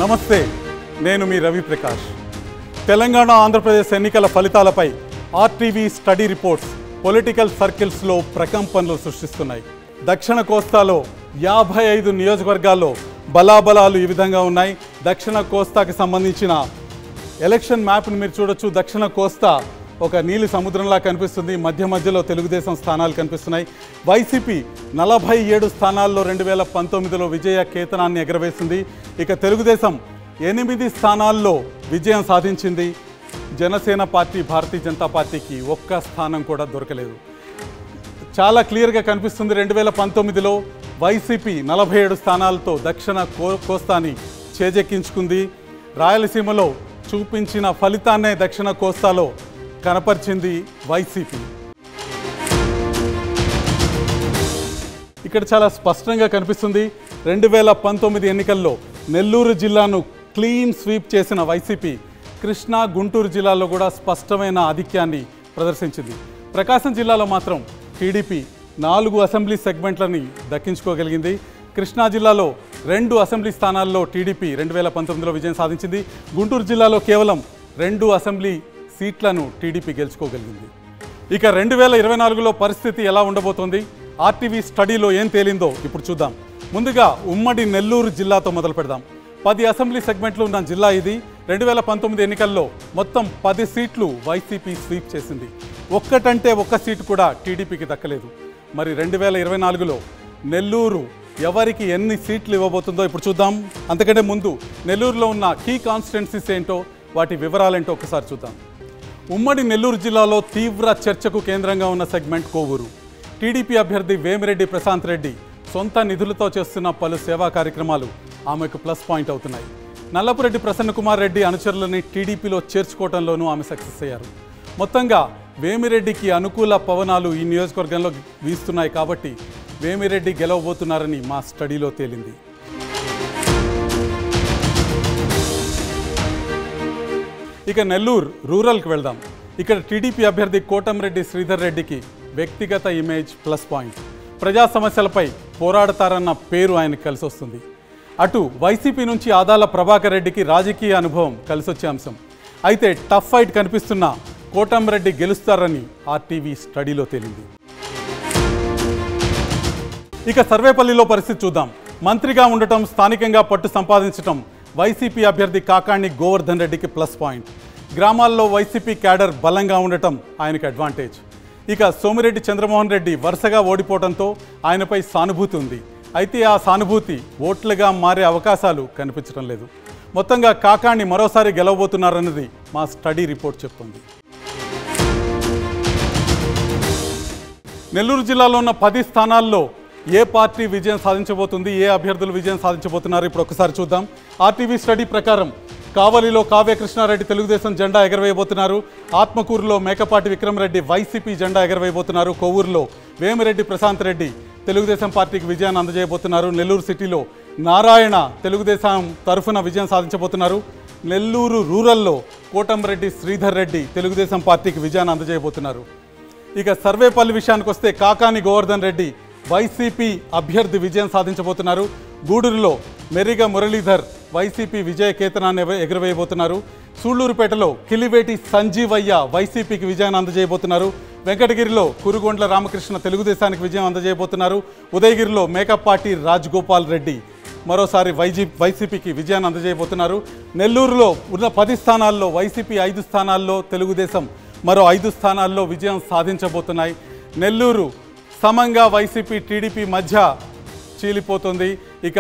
నమస్తే, నేను మీ రవి ప్రకాష్. తెలంగాణ ఆంధ్రప్రదేశ్ ఎన్నికల ఫలితాలపై ఆర్టీవీ స్టడీ రిపోర్ట్స్ పొలిటికల్ సర్కిల్స్లో ప్రకంపనలు సృష్టిస్తున్నాయి. దక్షిణ కోస్తాలో 55 నియోజకవర్గాల్లో బలాబలాలు ఈ విధంగా ఉన్నాయి. దక్షిణ కోస్తాకి సంబంధించిన ఎలక్షన్ మ్యాప్ని మీరు చూడొచ్చు. దక్షిణ కోస్తా ఒక నీలి సముద్రంలా కనిపిస్తుంది. మధ్యలో తెలుగుదేశం స్థానాలు కనిపిస్తున్నాయి. వైసీపీ 47 స్థానాల్లో 2019లో విజయ కేతనాన్ని ఎగరవేసింది. ఇక తెలుగుదేశం 8 స్థానాల్లో విజయం సాధించింది. జనసేన పార్టీ, భారతీయ జనతా పార్టీకి ఒక్క స్థానం కూడా దొరకలేదు. చాలా క్లియర్గా కనిపిస్తుంది. 2019లో వైసీపీ 47 స్థానాలతో దక్షిణ కోస్తాని చేజెక్కించుకుంది. రాయలసీమలో చూపించిన ఫలితాన్నే దక్షిణ కోస్తాలో కనపరిచింది వైసీపీ. ఇక్కడ చాలా స్పష్టంగా కనిపిస్తుంది. 2019 ఎన్నికల్లో నెల్లూరు జిల్లాను క్లీన్ స్వీప్ చేసిన వైసీపీ కృష్ణా, గుంటూరు జిల్లాలో కూడా స్పష్టమైన ఆధిక్యాన్ని ప్రదర్శించింది. ప్రకాశం జిల్లాలో మాత్రం టీడీపీ 4 అసెంబ్లీ సెగ్మెంట్లని దక్కించుకోగలిగింది. కృష్ణా జిల్లాలో 2 అసెంబ్లీ స్థానాల్లో టీడీపీ 2019లో విజయం సాధించింది. గుంటూరు జిల్లాలో కేవలం 2 అసెంబ్లీ సీట్లను టీడీపీ గెలుచుకోగలిగింది. ఇక 2024లో పరిస్థితి ఎలా ఉండబోతోంది, ఆర్టీవీ స్టడీలో ఏం తేలిందో ఇప్పుడు చూద్దాం. ముందుగా ఉమ్మడి నెల్లూరు జిల్లాతో మొదలు పెడదాం. 10 అసెంబ్లీ సెగ్మెంట్లు ఉన్న జిల్లా ఇది. 2019 ఎన్నికల్లో మొత్తం 10 సీట్లు వైసీపీ స్వీప్ చేసింది. ఒక్కటంటే ఒక్క సీటు కూడా టీడీపీకి దక్కలేదు. మరి 2024లో నెల్లూరు ఎవరికి ఎన్ని సీట్లు ఇవ్వబోతుందో ఇప్పుడు చూద్దాం. అంతకంటే ముందు నెల్లూరులో ఉన్న కీ కాన్స్టిట్యున్సీస్ ఏంటో, వాటి వివరాలేంటో ఒకసారి చూద్దాం. ఉమ్మడి నెల్లూరు జిల్లాలో తీవ్ర చర్చకు కేంద్రంగా ఉన్న సెగ్మెంట్ కోవూరు. టీడీపీ అభ్యర్థి వేమిరెడ్డి ప్రశాంత్ రెడ్డి సొంత నిధులతో చేస్తున్న పలు సేవా కార్యక్రమాలు ఆమెకు ప్లస్ పాయింట్ అవుతున్నాయి. నల్లపురెడ్డి ప్రసన్న కుమార్ రెడ్డి అనుచరులని టీడీపీలో చేర్చుకోవడంలోనూ ఆమె సక్సెస్ అయ్యారు. మొత్తంగా వేమిరెడ్డికి అనుకూల పవనాలు ఈ నియోజకవర్గంలో వీస్తున్నాయి. కాబట్టి వేమిరెడ్డి గెలవబోతున్నారని మా స్టడీలో తేలింది. ఇక నెల్లూరు రూరల్కి వెళ్దాం. ఇక్కడ టీడీపీ అభ్యర్థి కోటంరెడ్డి శ్రీధర్ రెడ్డికి వ్యక్తిగత ఇమేజ్ ప్లస్ పాయింట్. ప్రజా సమస్యలపై పోరాడతారన్న పేరు ఆయనకు కలిసి వస్తుంది. అటు వైసీపీ నుంచి ఆదాల ప్రభాకర్ రెడ్డికి రాజకీయ అనుభవం కలిసొచ్చే అంశం. అయితే టఫ్ ఫైట్ కనిపిస్తున్న కోటంరెడ్డి గెలుస్తారని ఆర్టీవీ స్టడీలో తేలింది. ఇక సర్వేపల్లిలో పరిస్థితి చూద్దాం. మంత్రిగా ఉండటం, స్థానికంగా పట్టు సంపాదించడం వైసీపీ అభ్యర్థి కాకాణి గోవర్ధన్ రెడ్డికి ప్లస్ పాయింట్. గ్రామాల్లో వైసీపీ క్యాడర్ బలంగా ఉండటం ఆయనకు అడ్వాంటేజ్. ఇక సోమిరెడ్డి చంద్రమోహన్ రెడ్డి వరుసగా ఓడిపోవడంతో ఆయనపై సానుభూతి ఉంది. అయితే ఆ సానుభూతి ఓట్లుగా మారే అవకాశాలు కనిపించడం లేదు. మొత్తంగా కాకాణి మరోసారి గెలవబోతున్నారన్నది మా స్టడీ రిపోర్ట్ చెప్తుంది. నెల్లూరు జిల్లాలో ఉన్న 10 స్థానాల్లో ఏ పార్టీ విజయం సాధించబోతుంది, ఏ అభ్యర్థులు విజయం సాధించబోతున్నారు ఇప్పుడు ఒకసారి చూద్దాం. ఆర్టీవీ స్టడీ ప్రకారం కావలిలో కావ్య కృష్ణారెడ్డి తెలుగుదేశం జెండా ఎగరవేయబోతున్నారు. ఆత్మకూరులో మేకపాటి విక్రమరెడ్డి వైసీపీ జెండా ఎగరవేయబోతున్నారు. కోవూరులో వేమిరెడ్డి ప్రశాంత్ రెడ్డి తెలుగుదేశం పార్టీకి విజయాన్ని అందజేయబోతున్నారు. నెల్లూరు సిటీలో నారాయణ తెలుగుదేశం తరఫున విజయం సాధించబోతున్నారు. నెల్లూరు రూరల్లో కోటంరెడ్డి శ్రీధర్ రెడ్డి తెలుగుదేశం పార్టీకి విజయాన్ని అందజేయబోతున్నారు. ఇక సర్వేపల్లి విషయానికి వస్తే కాకాని గోవర్ధన్ రెడ్డి వైసీపీ అభ్యర్థి విజయం సాధించబోతున్నారు. గూడూరులో మెరిగ మురళీధర్ వైసీపీ విజయ కేతనాన్ని ఎగురవేయబోతున్నారు. సూళ్లూరుపేటలో కిలివేటి సంజీవయ్య వైసీపీకి విజయాన్ని అందజేయబోతున్నారు. వెంకటగిరిలో కురుగొండ్ల రామకృష్ణ తెలుగుదేశానికి విజయం అందజేయబోతున్నారు. ఉదయగిరిలో మేకపాటి రాజగోపాల్ రెడ్డి మరోసారి వైసీపీకి విజయాన్ని అందజేయబోతున్నారు. నెల్లూరులో ఉన్న 10 స్థానాల్లో వైసీపీ 5 స్థానాల్లో, తెలుగుదేశం మరో 5 స్థానాల్లో విజయం సాధించబోతున్నాయి. నెల్లూరు సమంగా వైసీపీ టీడీపీ మధ్య చీలిపోతుంది. ఇక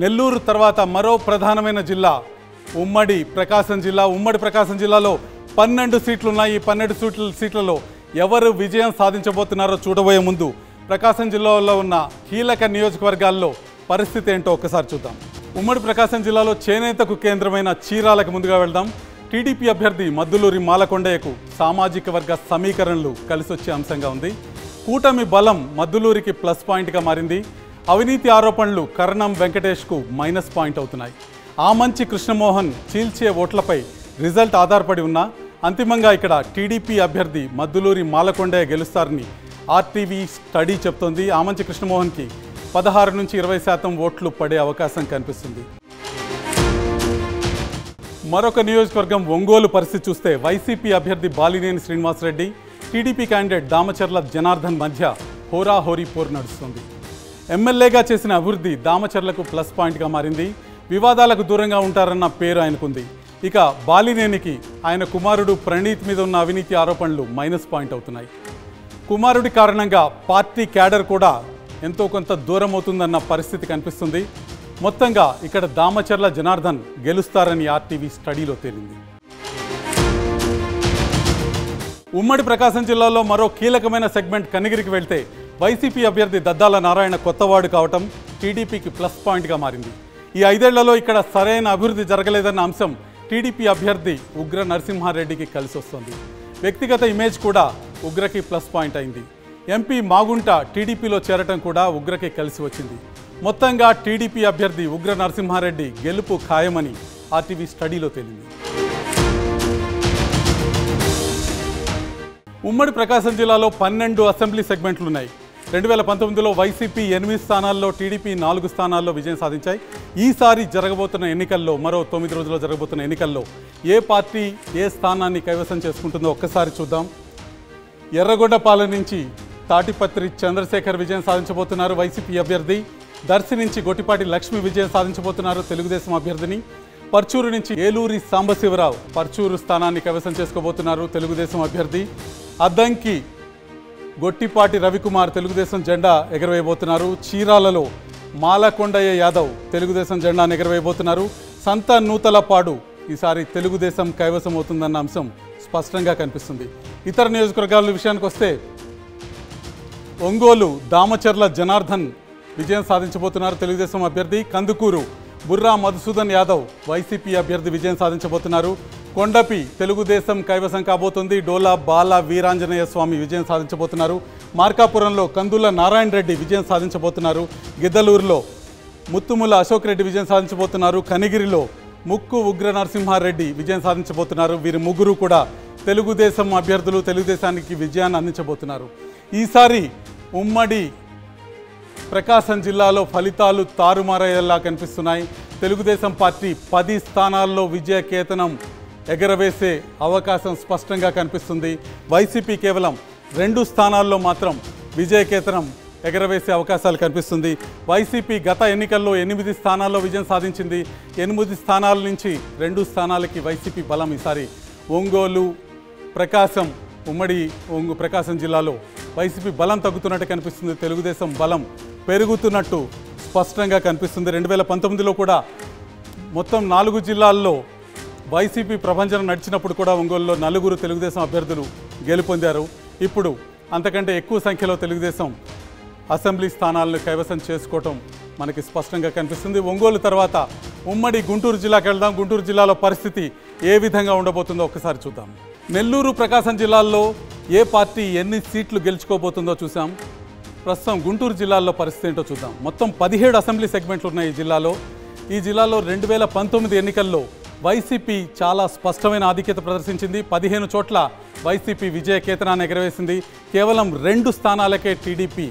నెల్లూరు తర్వాత మరో ప్రధానమైన జిల్లా ఉమ్మడి ప్రకాశం జిల్లా. ఉమ్మడి ప్రకాశం జిల్లాలో 12 సీట్లు ఉన్నాయి. ఈ 12 సీట్లలో ఎవరు విజయం సాధించబోతున్నారో చూడబోయే ముందు ప్రకాశం జిల్లాలో ఉన్న కీలక నియోజకవర్గాల్లో పరిస్థితి ఏంటో ఒకసారి చూద్దాం. ఉమ్మడి ప్రకాశం జిల్లాలో చేనేతకు కేంద్రమైన చీరాలకు ముందుగా వెళ్దాం. టీడీపీ అభ్యర్థి మద్దులూరి మాలకొండయ్యకు సామాజిక వర్గ సమీకరణలు కలిసొచ్చే అంశంగా ఉంది. కూటమి బలం మద్దులూరికి ప్లస్ పాయింట్గా మారింది. అవినీతి ఆరోపణలు కరణం వెంకటేష్కు మైనస్ పాయింట్ అవుతున్నాయి. ఆమంచి కృష్ణమోహన్ చీల్చే ఓట్లపై రిజల్ట్ ఆధారపడి ఉన్నా అంతిమంగా ఇక్కడ టీడీపీ అభ్యర్థి మద్దులూరి మాలకొండయ్య గెలుస్తారని ఆర్టీవీ స్టడీ చెప్తోంది. ఆమంచి కృష్ణమోహన్కి 16 నుంచి 20% ఓట్లు పడే అవకాశం కనిపిస్తుంది. మరొక నియోజకవర్గం ఒంగోలు పరిస్థితి చూస్తే వైసీపీ అభ్యర్థి బాలినేని శ్రీనివాసరెడ్డి, టీడీపీ క్యాండిడేట్ దామచర్ల జనార్దన్ మధ్య హోరాహోరీ పోరు నడుస్తుంది. ఎమ్మెల్యేగా చేసిన అభివృద్ధి దామచర్లకు ప్లస్ పాయింట్గా మారింది. వివాదాలకు దూరంగా ఉంటారన్న పేరు ఆయనకుంది. ఇక బాలినేనికి ఆయన కుమారుడు ప్రణీత్ మీద ఉన్న అవినీతి ఆరోపణలు మైనస్ పాయింట్ అవుతున్నాయి. కుమారుడి కారణంగా పార్టీ క్యాడర్ కూడా ఎంతో కొంత దూరం అవుతుందన్న పరిస్థితి కనిపిస్తుంది. మొత్తంగా ఇక్కడ దామచర్ల జనార్దన్ గెలుస్తారని ఆర్టీవీ స్టడీలో తేలింది. ఉమ్మడి ప్రకాశం జిల్లాలో మరో కీలకమైన సెగ్మెంట్ కనిగిరికి వెళ్తే వైసీపీ అభ్యర్థి దద్దాల నారాయణ కొత్తవాడు కావటం టీడీపీకి ప్లస్ పాయింట్గా మారింది. ఈ 5 ఏళ్లలో ఇక్కడ సరైన అభివృద్ధి జరగలేదన్న అంశం టీడీపీ అభ్యర్థి ఉగ్ర నరసింహారెడ్డికి కలిసి వస్తుంది. వ్యక్తిగత ఇమేజ్ కూడా ఉగ్రకి ప్లస్ పాయింట్ అయింది. ఎంపీ మాగుంట టీడీపీలో చేరటం కూడా ఉగ్రకి కలిసి వచ్చింది. మొత్తంగా టీడీపీ అభ్యర్థి ఉగ్ర నరసింహారెడ్డి గెలుపు ఖాయమని ఆర్టీవీ స్టడీలో తేలింది. ఉమ్మడి ప్రకాశం జిల్లాలో 12 అసెంబ్లీ సెగ్మెంట్లున్నాయి. 2019లో వైసీపీ 8 స్థానాల్లో, టీడీపీ 4 స్థానాల్లో విజయం సాధించాయి. ఈసారి జరగబోతున్న ఎన్నికల్లో, మరో 9 రోజుల్లో జరగబోతున్న ఎన్నికల్లో ఏ పార్టీ ఏ స్థానాన్ని కైవసం చేసుకుంటుందో ఒక్కసారి చూద్దాం. ఎర్రగొండపాలెం నుంచి తాటిపత్రి చంద్రశేఖర్ విజయం సాధించబోతున్నారు వైసీపీ అభ్యర్థి. దర్శి నుంచి గొట్టిపాటి లక్ష్మి విజయం సాధించబోతున్నారు తెలుగుదేశం అభ్యర్థిని. పర్చూరు నుంచి ఏలూరి సాంబశివరావు పర్చూరు స్థానాన్ని కైవసం చేసుకోబోతున్నారు తెలుగుదేశం అభ్యర్థి. అద్దంకి గొట్టిపాటి రవికుమార్ తెలుగుదేశం జెండా ఎగరవేయబోతున్నారు. చీరాలలో మాలకొండయ్య యాదవ్ తెలుగుదేశం జెండాను ఎగరవేయబోతున్నారు. సంత నూతలపాడు ఈసారి తెలుగుదేశం కైవసం అవుతుందన్న అంశం స్పష్టంగా కనిపిస్తుంది. ఇతర నియోజకవర్గాల విషయానికి వస్తే ఒంగోలు దామచర్ల జనార్దన్ విజయం సాధించబోతున్నారు తెలుగుదేశం అభ్యర్థి. కందుకూరు బుర్రా మధుసూదన్ యాదవ్ వైసీపీ అభ్యర్థి విజయం సాధించబోతున్నారు. కొండపి తెలుగుదేశం కైవసం కాబోతుంది. డోలా బాల వీరాంజనేయ స్వామి విజయం సాధించబోతున్నారు. మార్కాపురంలో కందుల నారాయణ రెడ్డి విజయం సాధించబోతున్నారు. గిద్దలూరులో ముత్తుముల అశోక్ రెడ్డి విజయం సాధించబోతున్నారు. కనిగిరిలో ముక్కు ఉగ్ర నరసింహారెడ్డి విజయం సాధించబోతున్నారు. వీరి ముగ్గురు కూడా తెలుగుదేశం అభ్యర్థులు, తెలుగుదేశానికి విజయాన్ని అందించబోతున్నారు. ఈసారి ఉమ్మడి ప్రకాశం జిల్లాలో ఫలితాలు తారుమారయ్యేలా కనిపిస్తున్నాయి. తెలుగుదేశం పార్టీ 10 స్థానాల్లో విజయ కేతనం ఎగరవేసే అవకాశం స్పష్టంగా కనిపిస్తుంది. వైసీపీ కేవలం 2 స్థానాల్లో మాత్రం విజయ కేతనం ఎగరవేసే అవకాశాలు కనిపిస్తుంది. వైసీపీ గత ఎన్నికల్లో 8 స్థానాల్లో విజయం సాధించింది. 8 స్థానాల నుంచి 2 స్థానాలకి వైసీపీ బలం ఈసారి ఒంగోలు, ప్రకాశం, ఉమ్మడి ప్రకాశం జిల్లాలో వైసీపీ బలం తగ్గుతున్నట్టు కనిపిస్తుంది. తెలుగుదేశం బలం పెరుగుతున్నట్టు స్పష్టంగా కనిపిస్తుంది. 2019లో కూడా మొత్తం 4 జిల్లాల్లో వైసీపీ ప్రభంజనం నడిచినప్పుడు కూడా ఒంగోలులో 4 తెలుగుదేశం అభ్యర్థులు గెలుపొందారు. ఇప్పుడు అంతకంటే ఎక్కువ సంఖ్యలో తెలుగుదేశం అసెంబ్లీ స్థానాలను కైవసం చేసుకోవటం మనకి స్పష్టంగా కనిపిస్తుంది. ఒంగోలు తర్వాత ఉమ్మడి గుంటూరు జిల్లాకి వెళ్దాం. గుంటూరు జిల్లాలో పరిస్థితి ఏ విధంగా ఉండబోతుందో ఒకసారి చూద్దాం. నెల్లూరు, ప్రకాశం జిల్లాల్లో ఏ పార్టీ ఎన్ని సీట్లు గెలుచుకోబోతుందో చూసాం. ప్రస్తుతం గుంటూరు జిల్లాలో పరిస్థితి ఏంటో చూద్దాం. మొత్తం 17 అసెంబ్లీ సెగ్మెంట్లు ఉన్నాయి ఈ జిల్లాలో 2019 ఎన్నికల్లో వైసీపీ చాలా స్పష్టమైన ఆధిక్యత ప్రదర్శించింది. 15 చోట్ల వైసీపీ విజయ కేతనాన్ని ఎగరవేసింది. కేవలం 2 స్థానాలకే టీడీపీ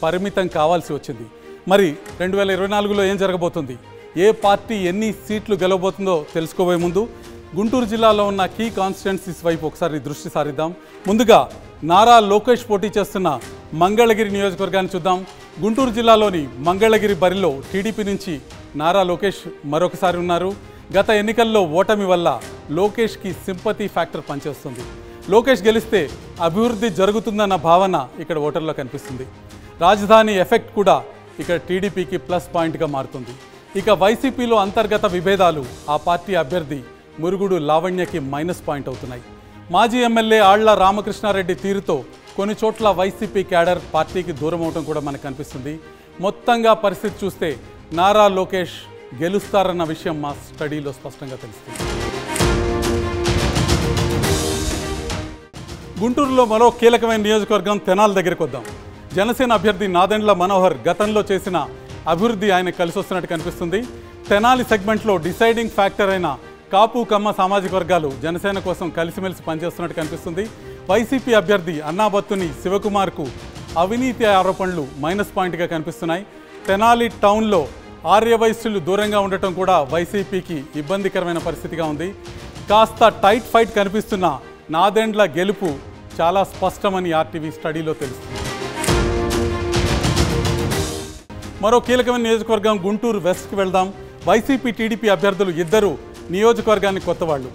పరిమితం కావాల్సి వచ్చింది. మరి 2024లో ఏం జరగబోతుంది, ఏ పార్టీ ఎన్ని సీట్లు గెలవబోతుందో తెలుసుకోబోయే ముందు గుంటూరు జిల్లాలో ఉన్న కీ కాన్స్టిట్యుయెన్సీస్ వైపు ఒకసారి దృష్టి సారిద్దాం. ముందుగా నారా లోకేష్ పోటీ చేస్తున్న మంగళగిరి నియోజకవర్గాన్ని చూద్దాం. గుంటూరు జిల్లాలోని మంగళగిరి బరిలో టీడీపీ నుంచి నారా లోకేష్ మరొకసారి ఉన్నారు. గత ఎన్నికల్లో ఓటమి వల్ల లోకేష్కి సింపతి ఫ్యాక్టర్ పనిచేస్తుంది. లోకేష్ గెలిస్తే అభివృద్ధి జరుగుతుందన్న భావన ఇక్కడ ఓటర్లో కనిపిస్తుంది. రాజధాని ఎఫెక్ట్ కూడా ఇక్కడ టీడీపీకి ప్లస్ పాయింట్గా మారుతుంది. ఇక వైసీపీలో అంతర్గత విభేదాలు ఆ పార్టీ అభ్యర్థి మురుగుడు లావణ్యకి మైనస్ పాయింట్ అవుతున్నాయి. మాజీ ఎమ్మెల్యే ఆళ్ల రామకృష్ణారెడ్డి తీరుతో కొన్ని చోట్ల వైసీపీ క్యాడర్ పార్టీకి దూరం అవడం కూడా మనకు కనిపిస్తుంది. మొత్తంగా పరిస్థితి చూస్తే నారా లోకేష్ గెలుస్తారన్న విషయం మా స్టడీలో స్పష్టంగా తెలుస్తుంది. గుంటూరులో మరో కీలకమైన నియోజకవర్గం తెనాలి దగ్గరికి వద్దాం. జనసేన అభ్యర్థి నాదెండ్ల మనోహర్ గతంలో చేసిన అభివృద్ధి ఆయన కలిసి వస్తున్నట్టు కనిపిస్తుంది. తెనాలి సెగ్మెంట్లో డిసైడింగ్ ఫ్యాక్టర్ అయిన కాపు కమ్మ సామాజిక వర్గాలు జనసేన కోసం కలిసిమెలిసి పనిచేస్తున్నట్టు కనిపిస్తుంది. వైసీపీ అభ్యర్థి అన్నాబత్తుని శివకుమార్కు అవినీతి ఆరోపణలు మైనస్ పాయింట్గా కనిపిస్తున్నాయి. తెనాలి టౌన్లో ఆర్యవైశ్యులు దూరంగా ఉండటం కూడా వైసీపీకి ఇబ్బందికరమైన పరిస్థితిగా ఉంది. కాస్త టైట్ ఫైట్ కనిపిస్తున్న నాదెండ్ల గెలుపు చాలా స్పష్టమని ఆర్టీవీ స్టడీలో తెలుస్తుంది. మరో కీలకమైన నియోజకవర్గం గుంటూరు వెస్ట్కి వెళ్దాం. వైసీపీ టీడీపీ అభ్యర్థులు ఇద్దరు నియోజకవర్గానికి కొత్తవాళ్లు.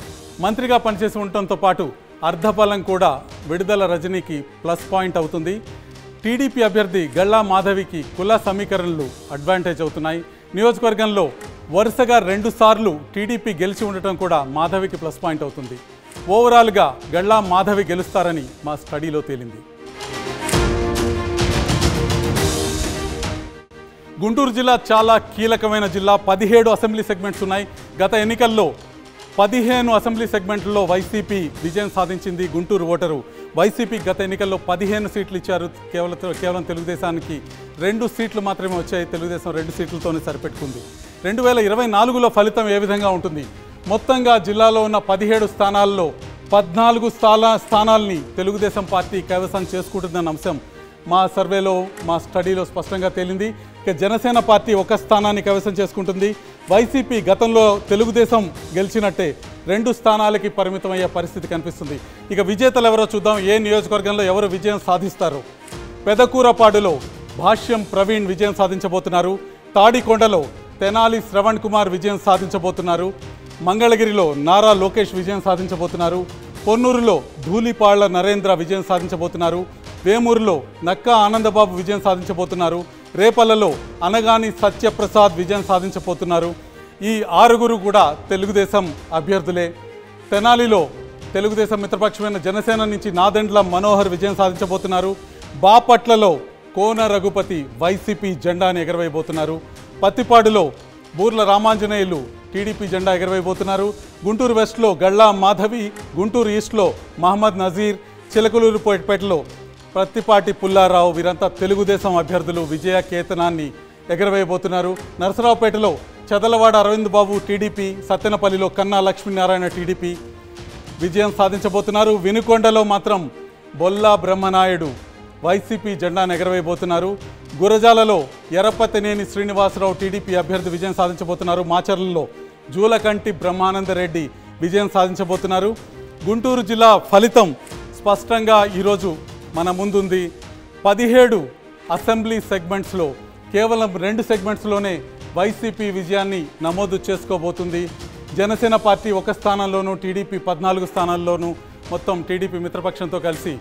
మంత్రిగా పనిచేసి ఉండటంతో పాటు అర్ధబలం కూడా విడుదల రజనీకి ప్లస్ పాయింట్ అవుతుంది. టీడీపీ అభ్యర్థి గల్లా మాధవికి కుల సమీకరణలు అడ్వాంటేజ్ అవుతున్నాయి. నియోజకవర్గంలో వరుసగా 2 సార్లు టీడీపీ గెలిచి ఉండటం కూడా మాధవికి ప్లస్ పాయింట్ అవుతుంది. ఓవరాల్గా గల్లా మాధవి గెలుస్తారని మా స్టడీలో తేలింది. గుంటూరు జిల్లా చాలా కీలకమైన జిల్లా. 17 అసెంబ్లీ సెగ్మెంట్స్ ఉన్నాయి. గత ఎన్నికల్లో 15 అసెంబ్లీ సెగ్మెంట్లలో వైసీపీ విజయం సాధించింది. గుంటూరు ఓటరు వైసీపీ గత ఎన్నికల్లో 15 సీట్లు ఇచ్చారు. కేవలం తెలుగుదేశానికి 2 సీట్లు మాత్రమే వచ్చాయి. తెలుగుదేశం 2 సీట్లతోనే సరిపెట్టుకుంది. 2024లో ఫలితం ఏ విధంగా ఉంటుంది? మొత్తంగా జిల్లాలో ఉన్న 17 స్థానాల్లో 14 స్థానాల్ని తెలుగుదేశం పార్టీ కైవసం చేసుకుంటుందన్న అంశం మా సర్వేలో, మా స్టడీలో స్పష్టంగా తేలింది. ఇక జనసేన పార్టీ 1 స్థానాన్ని కైవసం చేసుకుంటుంది. వైసీపీ గతంలో తెలుగుదేశం గెలిచినట్టే 2 స్థానాలకి పరిమితమయ్యే పరిస్థితి కనిపిస్తుంది. ఇక విజేతలు ఎవరో చూద్దాం. ఏ నియోజకవర్గంలో ఎవరు విజయం సాధిస్తారు? పెదకూరపాడులో భాష్యం ప్రవీణ్ విజయం సాధించబోతున్నారు. తాడికొండలో తెనాలి శ్రవణ్ కుమార్ విజయం సాధించబోతున్నారు. మంగళగిరిలో నారా లోకేష్ విజయం సాధించబోతున్నారు. పొన్నూరులో ధూళిపాళ్ల నరేంద్ర విజయం సాధించబోతున్నారు. వేమూరులో నక్కా ఆనందబాబు విజయం సాధించబోతున్నారు. రేపల్లలో అనగాని సత్యప్రసాద్ విజయం సాధించబోతున్నారు. ఈ 6 కూడా తెలుగుదేశం అభ్యర్థులే. తెనాలిలో తెలుగుదేశం మిత్రపక్షమైన జనసేన నుంచి నాదెండ్ల మనోహర్ విజయం సాధించబోతున్నారు. బాపట్లలో కోన రఘుపతి వైసీపీ జెండాని ఎగరవేయబోతున్నారు. పత్తిపాడులో బూర్ల రామాంజనేయులు టీడీపీ జెండా ఎగరవేయబోతున్నారు. గుంటూరు వెస్ట్లో గల్లా మాధవి, గుంటూరు ఈస్ట్లో మహమ్మద్ నజీర్, చిలకలూరుపేటలో ప్రత్తిపాటి పుల్లారావు వీరంతా తెలుగుదేశం అభ్యర్థులు విజయ కేతనాన్ని ఎగరవేయబోతున్నారు. నరసరావుపేటలో చదలవాడ అరవింద్ బాబు టీడీపీ, సత్తెనపల్లిలో కన్నా లక్ష్మీనారాయణ టీడీపీ విజయం సాధించబోతున్నారు. వినుకొండలో మాత్రం బొల్లా బ్రహ్మనాయుడు వైసీపీ జెండాను ఎగరవేయబోతున్నారు. గురజాలలో ఎర్రపతినేని శ్రీనివాసరావు టీడీపీ అభ్యర్థి విజయం సాధించబోతున్నారు. మాచర్లలో జూలకంటి బ్రహ్మానందరెడ్డి విజయం సాధించబోతున్నారు. గుంటూరు జిల్లా ఫలితం స్పష్టంగా ఈరోజు మన ముందుంది. 17 అసెంబ్లీ సెగ్మెంట్స్లో కేవలం 2 సెగ్మెంట్స్లోనే వైసీపీ విజయాన్ని నమోదు చేసుకోబోతుంది. జనసేన పార్టీ 1 స్థానంలోనూ, టీడీపీ 14 స్థానాల్లోనూ, మొత్తం టీడీపీ మిత్రపక్షంతో కలిసి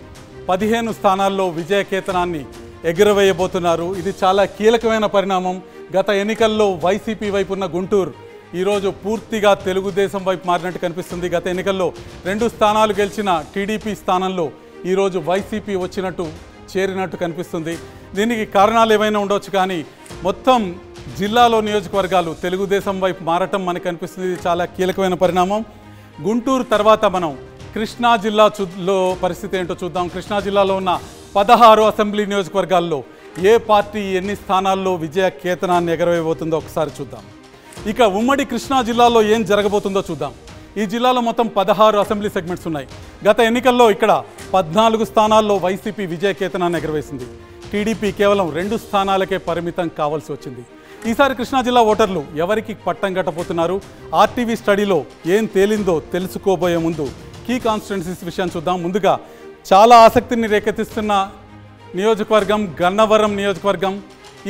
15 స్థానాల్లో విజయకేతనాన్ని ఎగురవేయబోతున్నారు. ఇది చాలా కీలకమైన పరిణామం. గత ఎన్నికల్లో వైసీపీ వైపు ఉన్న గుంటూరు ఈరోజు పూర్తిగా తెలుగుదేశం వైపు మారినట్టు కనిపిస్తుంది. గత ఎన్నికల్లో 2 స్థానాలు గెలిచిన టీడీపీ స్థానంలో ఈరోజు వైసీపీ వచ్చినట్టు చేరినట్టు కనిపిస్తుంది. దీనికి కారణాలు ఏమైనా ఉండవచ్చు, కానీ మొత్తం జిల్లాలో నియోజకవర్గాలు తెలుగుదేశం వైపు మారటం మనకు కనిపిస్తుంది. ఇది చాలా కీలకమైన పరిణామం. గుంటూరు తర్వాత మనం కృష్ణా జిల్లాలో పరిస్థితి ఏంటో చూద్దాం. కృష్ణా జిల్లాలో ఉన్న 16 అసెంబ్లీ నియోజకవర్గాల్లో ఏ పార్టీ ఎన్ని స్థానాల్లో విజయ కేతనాన్ని ఎగరవేయబోతుందో ఒకసారి చూద్దాం. ఇక ఉమ్మడి కృష్ణా జిల్లాలో ఏం జరగబోతుందో చూద్దాం. ఈ జిల్లాలో మొత్తం 16 అసెంబ్లీ సెగ్మెంట్స్ ఉన్నాయి. గత ఎన్నికల్లో ఇక్కడ 14 స్థానాల్లో వైసీపీ విజయ కేతనాన్ని ఎగరవేసింది. టీడీపీ కేవలం 2 స్థానాలకే పరిమితం కావాల్సి వచ్చింది. ఈసారి కృష్ణా జిల్లా ఓటర్లు ఎవరికి పట్టం కట్టబోతున్నారు? ఆర్టీవీ స్టడీలో ఏం తేలిందో తెలుసుకోబోయే ముందు కీ కాన్స్టిట్యున్సీస్ విషయాన్ని చూద్దాం. ముందుగా చాలా ఆసక్తిని రేకెత్తిస్తున్న నియోజకవర్గం గన్నవరం నియోజకవర్గం.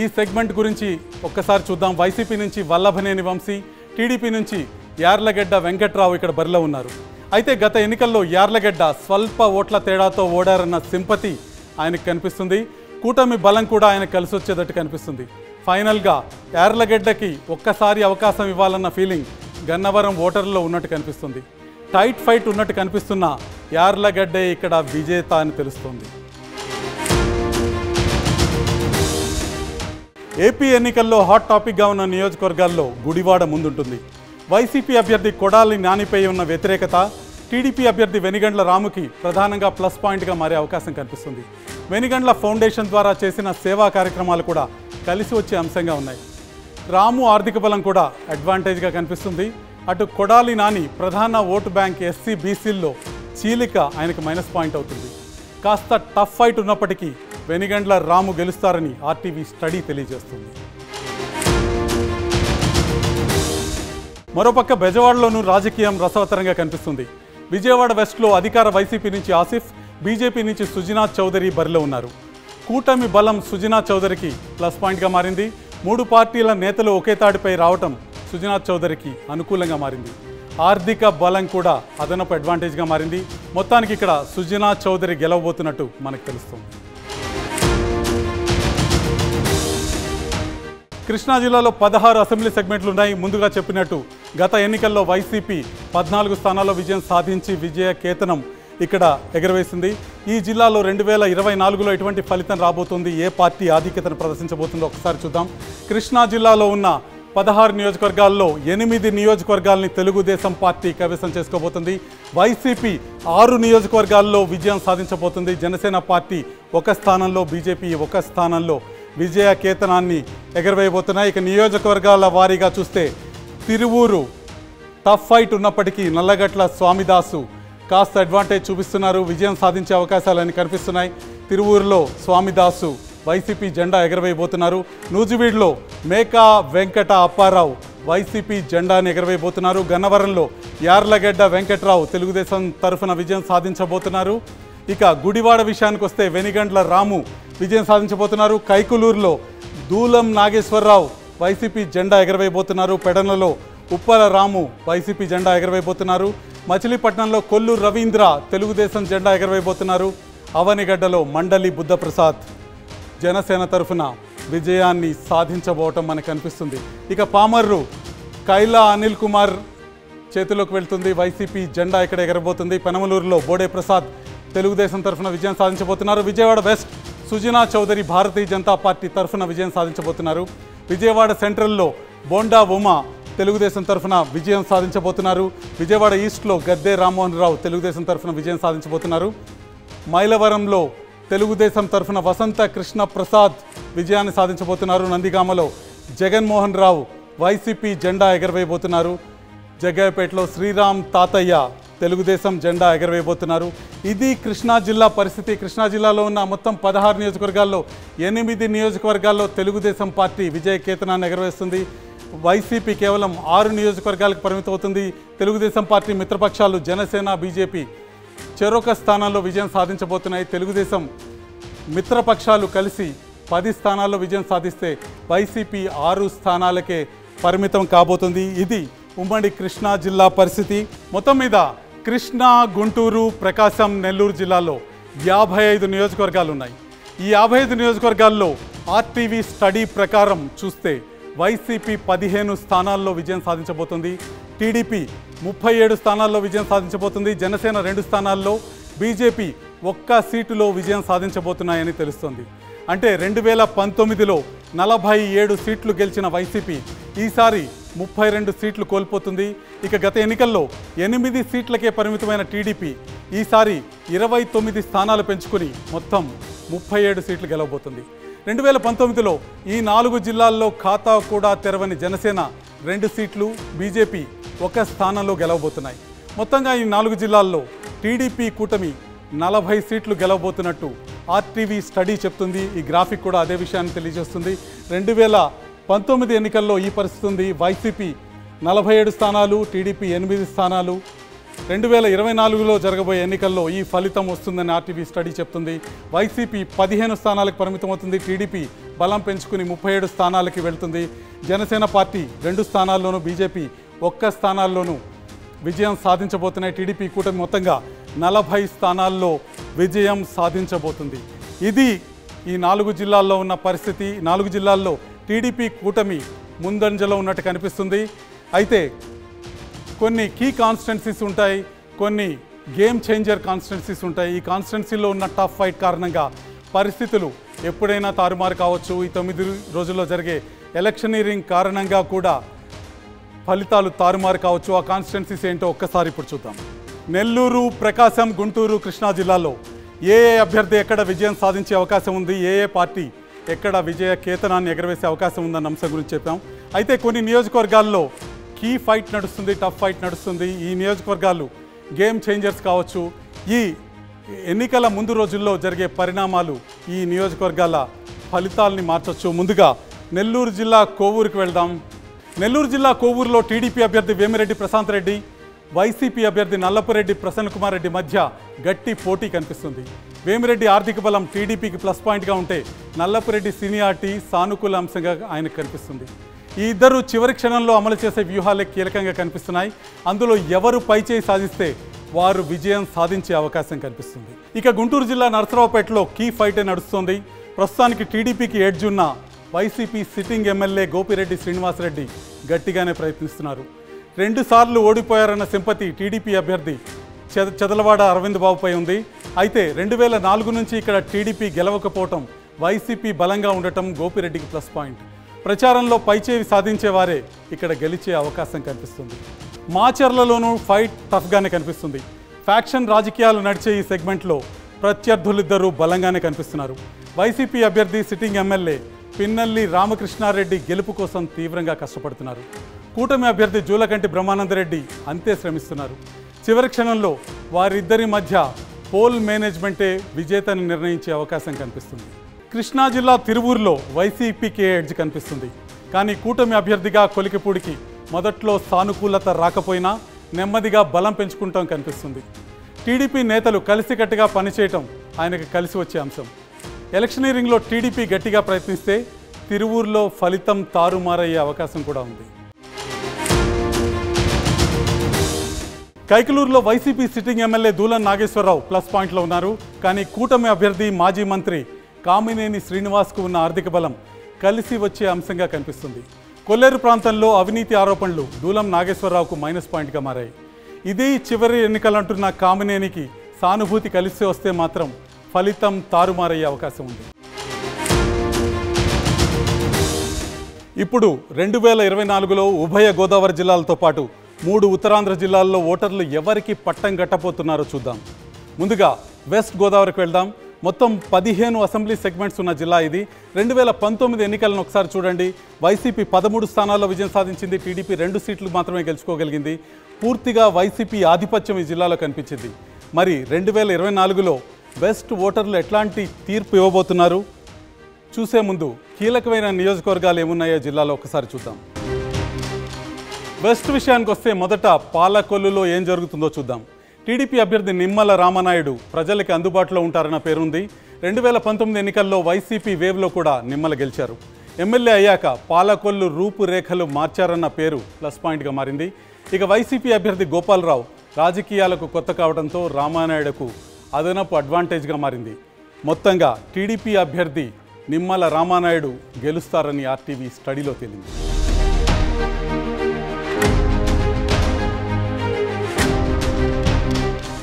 ఈ సెగ్మెంట్ గురించి ఒక్కసారి చూద్దాం. వైసీపీ నుంచి వల్లభనేని వంశీ, టీడీపీ నుంచి యార్లగడ్డ వెంకట్రావు ఇక్కడ బరిలో ఉన్నారు. అయితే గత ఎన్నికల్లో యార్లగడ్డ స్వల్ప ఓట్ల తేడాతో ఓడారన్న సింపతి ఆయనకు కనిపిస్తుంది. కూటమి బలం కూడా ఆయన కలిసి వచ్చేటట్టు కనిపిస్తుంది. ఫైనల్గా యార్లగడ్డకి ఒక్కసారి అవకాశం ఇవ్వాలన్న ఫీలింగ్ గన్నవరం ఓటర్లలో ఉన్నట్టు కనిపిస్తుంది. టైట్ ఫైట్ ఉన్నట్టు కనిపిస్తున్న యార్లగడ్డే ఇక్కడ విజేత అని తెలుస్తోంది. ఏపీ ఎన్నికల్లో హాట్ టాపిక్గా ఉన్న నియోజకవర్గాల్లో గుడివాడ ముందుంటుంది. వైసీపీ అభ్యర్థి కొడాలి నానిపై ఉన్న వ్యతిరేకత టీడీపీ అభ్యర్థి వెనిగండ్ల రాముకి ప్రధానంగా ప్లస్ పాయింట్గా మారే అవకాశం కనిపిస్తుంది. వెనిగండ్ల ఫౌండేషన్ ద్వారా చేసిన సేవా కార్యక్రమాలు కూడా కలిసి వచ్చే అంశంగా ఉన్నాయి. రాము ఆర్థిక బలం కూడా అడ్వాంటేజ్గా కనిపిస్తుంది. అటు కొడాలి నాని ప్రధాన ఓటు బ్యాంక్ ఎస్సీ బీసీల్లో చీలిక ఆయనకు మైనస్ పాయింట్ అవుతుంది. కాస్త టఫ్ ఫైట్ ఉన్నప్పటికీ వెనిగండ్ల రాము గెలుస్తారని ఆర్టీవీ స్టడీ తెలియజేస్తుంది. మరోపక్క బెజవాడలోనూ రాజకీయం రసవత్తరంగా కనిపిస్తుంది. విజయవాడ వెస్ట్లో అధికార వైసీపీ నుంచి ఆసిఫ్, బీజేపీ నుంచి సుజనా చౌదరి బరిలో ఉన్నారు. కూటమి బలం సుజనా చౌదరికి ప్లస్ పాయింట్గా మారింది. 3 పార్టీల నేతలు ఒకే తాటిపై రావటం సుజనా చౌదరికి అనుకూలంగా మారింది. ఆర్థిక బలం కూడా అదనపు అడ్వాంటేజ్గా మారింది. మొత్తానికి ఇక్కడ సుజనా చౌదరి గెలవబోతున్నట్టు మనకు తెలుస్తుంది. కృష్ణా జిల్లాలో 16 అసెంబ్లీ సెగ్మెంట్లు ఉన్నాయి. ముందుగా చెప్పినట్టు గత ఎన్నికల్లో వైసీపీ 14 స్థానాల్లో విజయం సాధించి విజయ కేతనం ఇక్కడ ఎగరవేసింది. ఈ జిల్లాలో 2024లో ఎటువంటి ఫలితం రాబోతుంది, ఏ పార్టీ ఆధిక్యతను ప్రదర్శించబోతుందో ఒకసారి చూద్దాం. కృష్ణా జిల్లాలో ఉన్న 16 నియోజకవర్గాల్లో 8 నియోజకవర్గాల్ని తెలుగుదేశం పార్టీ కైవసం చేసుకోబోతుంది. వైసీపీ 6 నియోజకవర్గాల్లో విజయం సాధించబోతుంది. జనసేన పార్టీ 1 స్థానంలో, బీజేపీ 1 స్థానంలో విజయ కేతనాన్ని ఎగరవేయబోతున్నాయి. ఇక నియోజకవర్గాల వారీగా చూస్తే తిరువూరు టఫ్ ఫైట్ ఉన్నప్పటికీ నల్లగట్ల స్వామిదాసు కాస్త అడ్వాంటేజ్ చూపిస్తున్నారు. విజయం సాధించే అవకాశాలని కనిపిస్తున్నాయి. తిరువూరులో స్వామిదాసు వైసీపీ జెండా ఎగరవేయబోతున్నారు. నూజివీడులో మేకా వెంకట అప్పారావు వైసీపీ జెండాని ఎగరవేయబోతున్నారు. గన్నవరంలో యార్లగడ్డ వెంకట్రావు తెలుగుదేశం తరఫున విజయం సాధించబోతున్నారు. ఇక గుడివాడ విషయానికి వస్తే వెనిగండ్ల రాము విజయం సాధించబోతున్నారు. కైకులూరులో దూలం నాగేశ్వరరావు వైసీపీ జెండా ఎగరవేయబోతున్నారు. పెడనలో ఉప్పల రాము వైసీపీ జెండా ఎగరవేయబోతున్నారు. మచిలీపట్నంలో కొల్లు రవీంద్ర తెలుగుదేశం జెండా ఎగరవేయబోతున్నారు. అవనిగడ్డలో మండలి బుద్ధప్రసాద్ జనసేన తరఫున విజయాన్ని సాధించబోవటం మనకు కనిపిస్తుంది. ఇక పామర్రు కైలా అనిల్ కుమార్ చేతిలోకి వెళ్తుంది. వైసీపీ జెండా ఇక్కడ ఎగరబోతుంది. పెనమలూరులో బోడే ప్రసాద్ తెలుగుదేశం తరఫున విజయం సాధించబోతున్నారు. విజయవాడ వెస్ట్ సుజనా చౌదరి భారతీయ జనతా పార్టీ తరఫున విజయం సాధించబోతున్నారు. విజయవాడ సెంట్రల్లో బోండా ఉమా తెలుగుదేశం తరఫున విజయం సాధించబోతున్నారు. విజయవాడ ఈస్ట్లో గద్దే రామ్మోహన్ రావు తెలుగుదేశం తరఫున విజయం సాధించబోతున్నారు. మైలవరంలో తెలుగుదేశం తరఫున వసంత కృష్ణ ప్రసాద్ విజయాన్ని సాధించబోతున్నారు. నందిగామలో జగన్మోహన్ రావు వైసీపీ జెండా ఎగరవేయబోతున్నారు. జగ్గయ్యపేటలో శ్రీరామ్ తాతయ్య తెలుగుదేశం జెండా ఎగరవేయబోతున్నారు. ఇది కృష్ణా జిల్లా పరిస్థితి. కృష్ణా జిల్లాలో ఉన్న మొత్తం 16 నియోజకవర్గాల్లో 8 నియోజకవర్గాల్లో తెలుగుదేశం పార్టీ విజయ కేతనాన్ని ఎగరవేస్తుంది. వైసీపీ కేవలం 6 నియోజకవర్గాలకు పరిమితం అవుతుంది. తెలుగుదేశం పార్టీ మిత్రపక్షాలు జనసేన, బీజేపీ చెరొక స్థానాల్లో విజయం సాధించబోతున్నాయి. తెలుగుదేశం మిత్రపక్షాలు కలిసి 10 స్థానాల్లో విజయం సాధిస్తే వైసీపీ 6 స్థానాలకే పరిమితం కాబోతుంది. ఇది ఉమ్మడి కృష్ణా జిల్లా పరిస్థితి. మొత్తం మీద కృష్ణా, గుంటూరు, ప్రకాశం, నెల్లూరు జిల్లాలో 55 నియోజకవర్గాలు ఉన్నాయి. ఈ 55 నియోజకవర్గాల్లో ఆర్టీవీ స్టడీ ప్రకారం చూస్తే వైసీపీ 15 స్థానాల్లో విజయం సాధించబోతుంది. టీడీపీ 37 స్థానాల్లో విజయం సాధించబోతుంది. జనసేన 2 స్థానాల్లో, బీజేపీ 1 సీటులో విజయం సాధించబోతున్నాయని తెలుస్తోంది. అంటే 2019లో 47 సీట్లు గెలిచిన వైసీపీ ఈసారి 32 సీట్లు కోల్పోతుంది. ఇక గత ఎన్నికల్లో 8 సీట్లకే పరిమితమైన టీడీపీ ఈసారి 29 స్థానాలు పెంచుకుని మొత్తం 37 సీట్లు గెలవబోతుంది. 2019లో ఈ 4 జిల్లాల్లో ఖాతా కూడా తెరవని జనసేన 2 సీట్లు, బీజేపీ 1 స్థానంలో గెలవబోతున్నాయి. మొత్తంగా ఈ 4 జిల్లాల్లో టీడీపీ కూటమి 40 సీట్లు గెలవబోతున్నట్టు ఆర్టీవీ స్టడీ చెప్తుంది. ఈ గ్రాఫిక్ కూడా అదే విషయాన్ని తెలియజేస్తుంది. 2019 ఎన్నికల్లో ఈ పరిస్థితి ఉంది. వైసీపీ 47 స్థానాలు, టీడీపీ 8 స్థానాలు. 2024లో జరగబోయే ఎన్నికల్లో ఈ ఫలితం వస్తుందని ఆర్టీవీ స్టడీ చెప్తుంది. వైసీపీ 15 స్థానాలకు పరిమితం అవుతుంది. టీడీపీ బలం పెంచుకుని 37 స్థానాలకి వెళ్తుంది. జనసేన పార్టీ 2 స్థానాల్లోనూ, బీజేపీ 1 స్థానాల్లోనూ విజయం సాధించబోతున్నాయి. టీడీపీ కూటమి మొత్తంగా 40 స్థానాల్లో విజయం సాధించబోతుంది. ఇది ఈ 4 జిల్లాల్లో ఉన్న పరిస్థితి. 4 జిల్లాల్లో టీడీపీ కూటమి ముందంజలో ఉన్నట్టు కనిపిస్తుంది. అయితే కొన్ని కీ కాన్స్టిట్యున్సీస్ ఉంటాయి, కొన్ని గేమ్ చేంజర్ కాన్స్టిట్యున్సీస్ ఉంటాయి. ఈ కాన్స్టిట్యున్సీలో ఉన్న టఫ్ ఫైట్ కారణంగా పరిస్థితులు ఎప్పుడైనా తారుమారు కావచ్చు. ఈ 9 రోజుల్లో జరిగే ఎలక్షనీరింగ్ కారణంగా కూడా ఫలితాలు తారుమారు కావచ్చు. ఆ కాన్స్టిట్యున్సీస్ ఏంటో ఒక్కసారి ఇప్పుడు చూద్దాం. నెల్లూరు, ప్రకాశం, గుంటూరు, కృష్ణా జిల్లాలో ఏ అభ్యర్థి ఎక్కడ విజయం సాధించే అవకాశం ఉంది, ఏ పార్టీ ఎక్కడ విజయ కేతనాన్ని ఎగరవేసే అవకాశం ఉందన్న అంశం గురించి చెప్పాం. అయితే కొన్ని నియోజకవర్గాల్లో కీ ఫైట్ నడుస్తుంది, టఫ్ ఫైట్ నడుస్తుంది. ఈ నియోజకవర్గాలు గేమ్ చేంజర్స్ కావచ్చు. ఈ ఎన్నికల ముందు రోజుల్లో జరిగే పరిణామాలు ఈ నియోజకవర్గాల ఫలితాలని మార్చవచ్చు. ముందుగా నెల్లూరు జిల్లా కోవూరుకి వెళ్దాం. నెల్లూరు జిల్లా కోవూరులో టీడీపీ అభ్యర్థి వేమిరెడ్డి ప్రశాంత్ రెడ్డి, వైసీపీ అభ్యర్థి నల్లపురెడ్డి ప్రసన్న కుమార్ రెడ్డి మధ్య గట్టి పోటీ కనిపిస్తుంది. వేమిరెడ్డి ఆర్థిక బలం టీడీపీకి ప్లస్ పాయింట్గా ఉంటే నల్లపురెడ్డి సీనియారిటీ సానుకూల అంశంగా ఆయనకు కనిపిస్తుంది. ఈ ఇద్దరు చివరి క్షణంలో అమలు చేసే వ్యూహాలే కీలకంగా కనిపిస్తున్నాయి. అందులో ఎవరు పైచేయి సాధిస్తే వారు విజయం సాధించే అవకాశం కనిపిస్తుంది. ఇక గుంటూరు జిల్లా నరసరావుపేటలో కీ ఫైటే నడుస్తోంది. ప్రస్తుతానికి టీడీపీకి ఎడ్జ్ ఉన్న YCP sitting MLA Gopireddy Srinivasareddy గట్టిగానే ప్రయత్నిస్తున్నారు. 2 సార్లు ఓడిపోయారన్న సింపతి టీడీపీ అభ్యర్థి చదలవాడ అరవింద్ బాబుపై ఉంది. అయితే 2004 నుంచి ఇక్కడ టీడీపీ గెలవకపోవటం, వైసీపీ బలంగా ఉండటం గోపిరెడ్డికి ప్లస్ పాయింట్. ప్రచారంలో పైచేవి సాధించేవారే ఇక్కడ గెలిచే అవకాశం కనిపిస్తుంది. మాచర్లలోనూ ఫైట్ టఫ్గానే కనిపిస్తుంది. ఫ్యాక్షన్ రాజకీయాలు నడిచే ఈ సెగ్మెంట్లో ప్రత్యర్థులిద్దరూ బలంగానే కనిపిస్తున్నారు. వైసీపీ అభ్యర్థి సిట్టింగ్ ఎమ్మెల్యే పిన్నెల్లి రామకృష్ణారెడ్డి గెలుపు కోసం తీవ్రంగా కష్టపడుతున్నారు. కూటమి అభ్యర్థి జూలకంటి బ్రహ్మానందరెడ్డి అంతే శ్రమిస్తున్నారు. చివరి క్షణంలో వారిద్దరి మధ్య పోల్ మేనేజ్మెంటే విజేతని నిర్ణయించే అవకాశం కనిపిస్తుంది. కృష్ణా జిల్లా తిరువూరులో వైసీపీకి ఎడ్జ్ కనిపిస్తుంది. కానీ కూటమి అభ్యర్థిగా కొలికిపూడికి మొదట్లో సానుకూలత రాకపోయినా నెమ్మదిగా బలం పెంచుకుంటాం కనిపిస్తుంది. టీడీపీ నేతలు కలిసికట్టుగా పనిచేయటం ఆయనకు కలిసి వచ్చే అంశం. ఎలక్షనీరింగ్లో టీడీపీ గట్టిగా ప్రయత్నిస్తే తిరువూరులో ఫలితం తారుమారయ్యే అవకాశం కూడా ఉంది. కైకలూరులో YCP sitting MLA Dulam Nageswara Rao plus పాయింట్లో ఉన్నారు. కానీ కూటమి అభ్యర్థి మాజీ మంత్రి కామినేని శ్రీనివాస్కు ఉన్న ఆర్థిక బలం కలిసి వచ్చే అంశంగా కనిపిస్తుంది. కొల్లేరు ప్రాంతంలో అవినీతి ఆరోపణలు దూలం నాగేశ్వరరావుకు మైనస్ పాయింట్గా మారాయి. ఇది చివరి ఎన్నికలంటున్న కామినేనికి సానుభూతి కలిసి వస్తే మాత్రం ఫలితం తారుమారయ్యే అవకాశం ఉంది. ఇప్పుడు 2024లో ఉభయ గోదావరి జిల్లాలతో పాటు 3 ఉత్తరాంధ్ర జిల్లాల్లో ఓటర్లు ఎవరికి పట్టం గట్టపోతున్నారో చూద్దాం. ముందుగా వెస్ట్ గోదావరికి వెళ్దాం. మొత్తం 15 అసెంబ్లీ సెగ్మెంట్స్ ఉన్న జిల్లా ఇది. 2019 ఎన్నికలను ఒకసారి చూడండి. వైసీపీ 13 స్థానాల్లో విజయం సాధించింది. టీడీపీ 2 సీట్లు మాత్రమే గెలుచుకోగలిగింది. పూర్తిగా వైసీపీ ఆధిపత్యం ఈ జిల్లాలో కనిపించింది. మరి 2024లో వెస్ట్ ఓటర్లు ఎట్లాంటి తీర్పు ఇవ్వబోతున్నారు? చూసే ముందు కీలకమైన నియోజకవర్గాలు ఏమున్నాయో జిల్లాలో ఒకసారి చూద్దాం. వెస్ట్ విషయానికి వస్తే మొదట పాలకొల్లులో ఏం జరుగుతుందో చూద్దాం. టీడీపీ అభ్యర్థి నిమ్మల రామనాయుడు ప్రజలకి అందుబాటులో ఉంటారన్న పేరుంది. 2019 ఎన్నికల్లో వైసీపీ వేవ్లో కూడా నిమ్మల గెలిచారు. ఎమ్మెల్యే అయ్యాక పాలకొల్లు రూపురేఖలు మార్చారన్న పేరు ప్లస్ పాయింట్గా మారింది. ఇక వైసీపీ అభ్యర్థి గోపాలరావు రాజకీయాలకు కొత్త కావడంతో రామనాయుడుకు అదనపు అడ్వాంటేజ్గా మారింది. మొత్తంగా టీడీపీ అభ్యర్థి నిమ్మల రామనాయుడు గెలుస్తారని ఆర్టీవీ స్టడీలో తేలింది.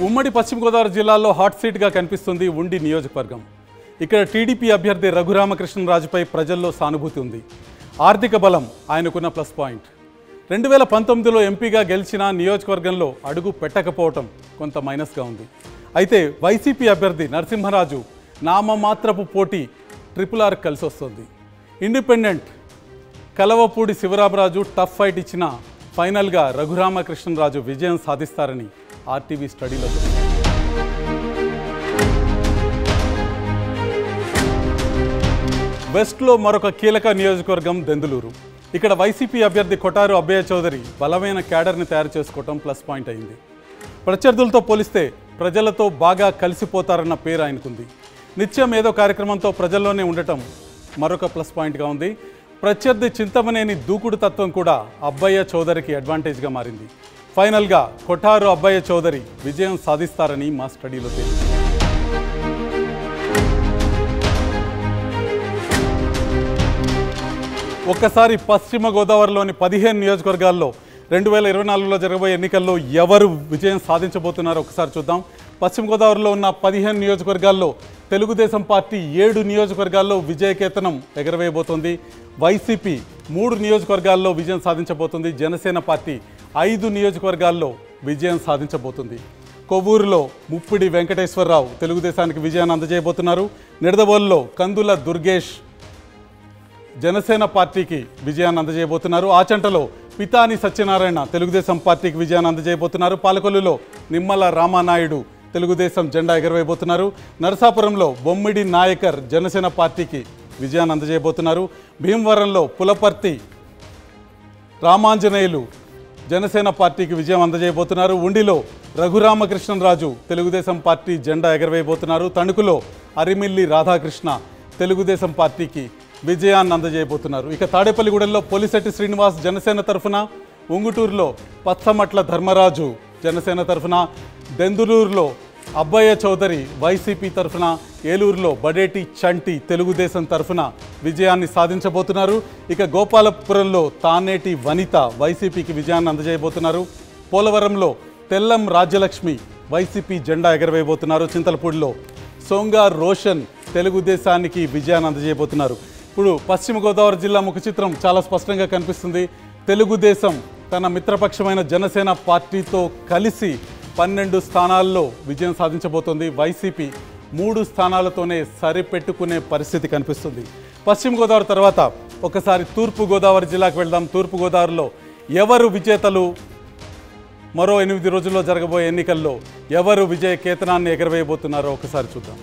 ఉమ్మడి పశ్చిమ గోదావరి జిల్లాలో హాట్ సీట్గా కనిపిస్తుంది ఉండి నియోజకవర్గం. ఇక్కడ టీడీపీ అభ్యర్థి రఘురామకృష్ణరాజుపై ప్రజల్లో సానుభూతి ఉంది. ఆర్థిక బలం ఆయనకున్న ప్లస్ పాయింట్. 2019లో ఎంపీగా గెలిచిన నియోజకవర్గంలో అడుగు పెట్టకపోవటం కొంత మైనస్గా ఉంది. అయితే వైసీపీ అభ్యర్థి నరసింహరాజు నామమాత్రపు పోటీ RRR కలిసి వస్తుంది. Independent Kalavapudi Sivaramaraju tough fight ఇచ్చిన ఫైనల్గా రఘురామకృష్ణరాజు విజయం సాధిస్తారని ఆర్టీవీ స్టడీలో తెలిసింది. వెస్ట్లో మరొక కీలక నియోజకవర్గం దెందులూరు. ఇక్కడ వైసీపీ అభ్యర్థి కొటారు అబ్బయ్య చౌదరి బలమైన క్యాడర్ని తయారు చేసుకోవటం ప్లస్ పాయింట్ అయింది. ప్రత్యర్థులతో పోలిస్తే ప్రజలతో బాగా కలిసిపోతారన్న పేరు ఆయనకుంది. నిత్యం ఏదో కార్యక్రమంతో ప్రజల్లోనే ఉండటం మరొక ప్లస్ పాయింట్గా ఉంది. ప్రత్యర్థి చింతమనేని దూకుడు తత్వం కూడా అబ్బయ్య చౌదరికి అడ్వాంటేజ్గా మారింది. ఫైనల్గా కొటారు అబ్బయ్య చౌదరి విజయం సాధిస్తారని మా స్టడీలో తేలింది. ఒక్కసారి పశ్చిమ గోదావరిలోని 15 నియోజకవర్గాల్లో 2024లో జరగబోయే ఎన్నికల్లో ఎవరు విజయం సాధించబోతున్నారో ఒకసారి చూద్దాం. పశ్చిమ గోదావరిలో ఉన్న 15 నియోజకవర్గాల్లో తెలుగుదేశం పార్టీ 7 నియోజకవర్గాల్లో విజయకేతనం ఎగరవేయబోతోంది. వైసీపీ 3 నియోజకవర్గాల్లో విజయం సాధించబోతుంది. జనసేన పార్టీ 5 నియోజకవర్గాల్లో విజయం సాధించబోతుంది. కొవ్వూరులో ముప్పిడి వెంకటేశ్వరరావు తెలుగుదేశానికి విజయాన్ని అందజేయబోతున్నారు. నిడదవోలులో కందుల దుర్గేష్ జనసేన పార్టీకి విజయాన్ని అందజేయబోతున్నారు. ఆచంటలో పితాని సత్యనారాయణ తెలుగుదేశం పార్టీకి విజయాన్ని అందజేయబోతున్నారు. పాలకొల్లులో నిమ్మల రామనాయుడు తెలుగుదేశం జెండా ఎగరవేయబోతున్నారు. నరసాపురంలో బొమ్మిడి నాయకర్ జనసేన పార్టీకి విజయాన్ని అందజేయబోతున్నారు. భీమవరంలో పులపర్తి రామాంజనేయులు జనసేన పార్టీకి విజయం అందజేయబోతున్నారు. ఉండిలో రఘురామకృష్ణరాజు తెలుగుదేశం పార్టీ జెండా ఎగరవేయబోతున్నారు. తణుకులో అరిమిల్లి రాధాకృష్ణ తెలుగుదేశం పార్టీకి విజయాన్ని అందజేయబోతున్నారు. ఇక తాడేపల్లిగూడెంలో పోలిశెట్టి శ్రీనివాస్ జనసేన తరఫున, ఉంగుటూరులో పచ్చమట్ల ధర్మరాజు జనసేన తరఫున, దెందులూరులో అబ్బయ్య చౌదరి వైసీపీ తరఫున, ఏలూరులో బడేటి చంటి తెలుగుదేశం తరఫున విజయాన్ని సాధించబోతున్నారు. ఇక గోపాలపురంలో తానేటి వనిత వైసీపీకి విజయాన్ని అందజేయబోతున్నారు. పోలవరంలో తెల్లం రాజ్యలక్ష్మి వైసీపీ జెండా ఎగరవేయబోతున్నారు. చింతలపూడిలో సోంగా రోషన్ తెలుగుదేశానికి విజయాన్ని అందజేయబోతున్నారు. ఇప్పుడు పశ్చిమ గోదావరి జిల్లా ముఖ చిత్రం చాలా స్పష్టంగా కనిపిస్తుంది. తెలుగుదేశం తన మిత్రపక్షమైన జనసేన పార్టీతో కలిసి 12 స్థానాల్లో విజయం సాధించబోతోంది. వైసీపీ 3 స్థానాలతోనే సరిపెట్టుకునే పరిస్థితి కనిపిస్తుంది. పశ్చిమ గోదావరి తర్వాత ఒకసారి తూర్పు గోదావరి జిల్లాకు వెళ్దాం. తూర్పు గోదావరిలో ఎవరు విజేతలు? మరో 8 రోజుల్లో జరగబోయే ఎన్నికల్లో ఎవరు విజయ కేతనాన్ని ఎగరవేయబోతున్నారో ఒకసారి చూద్దాం.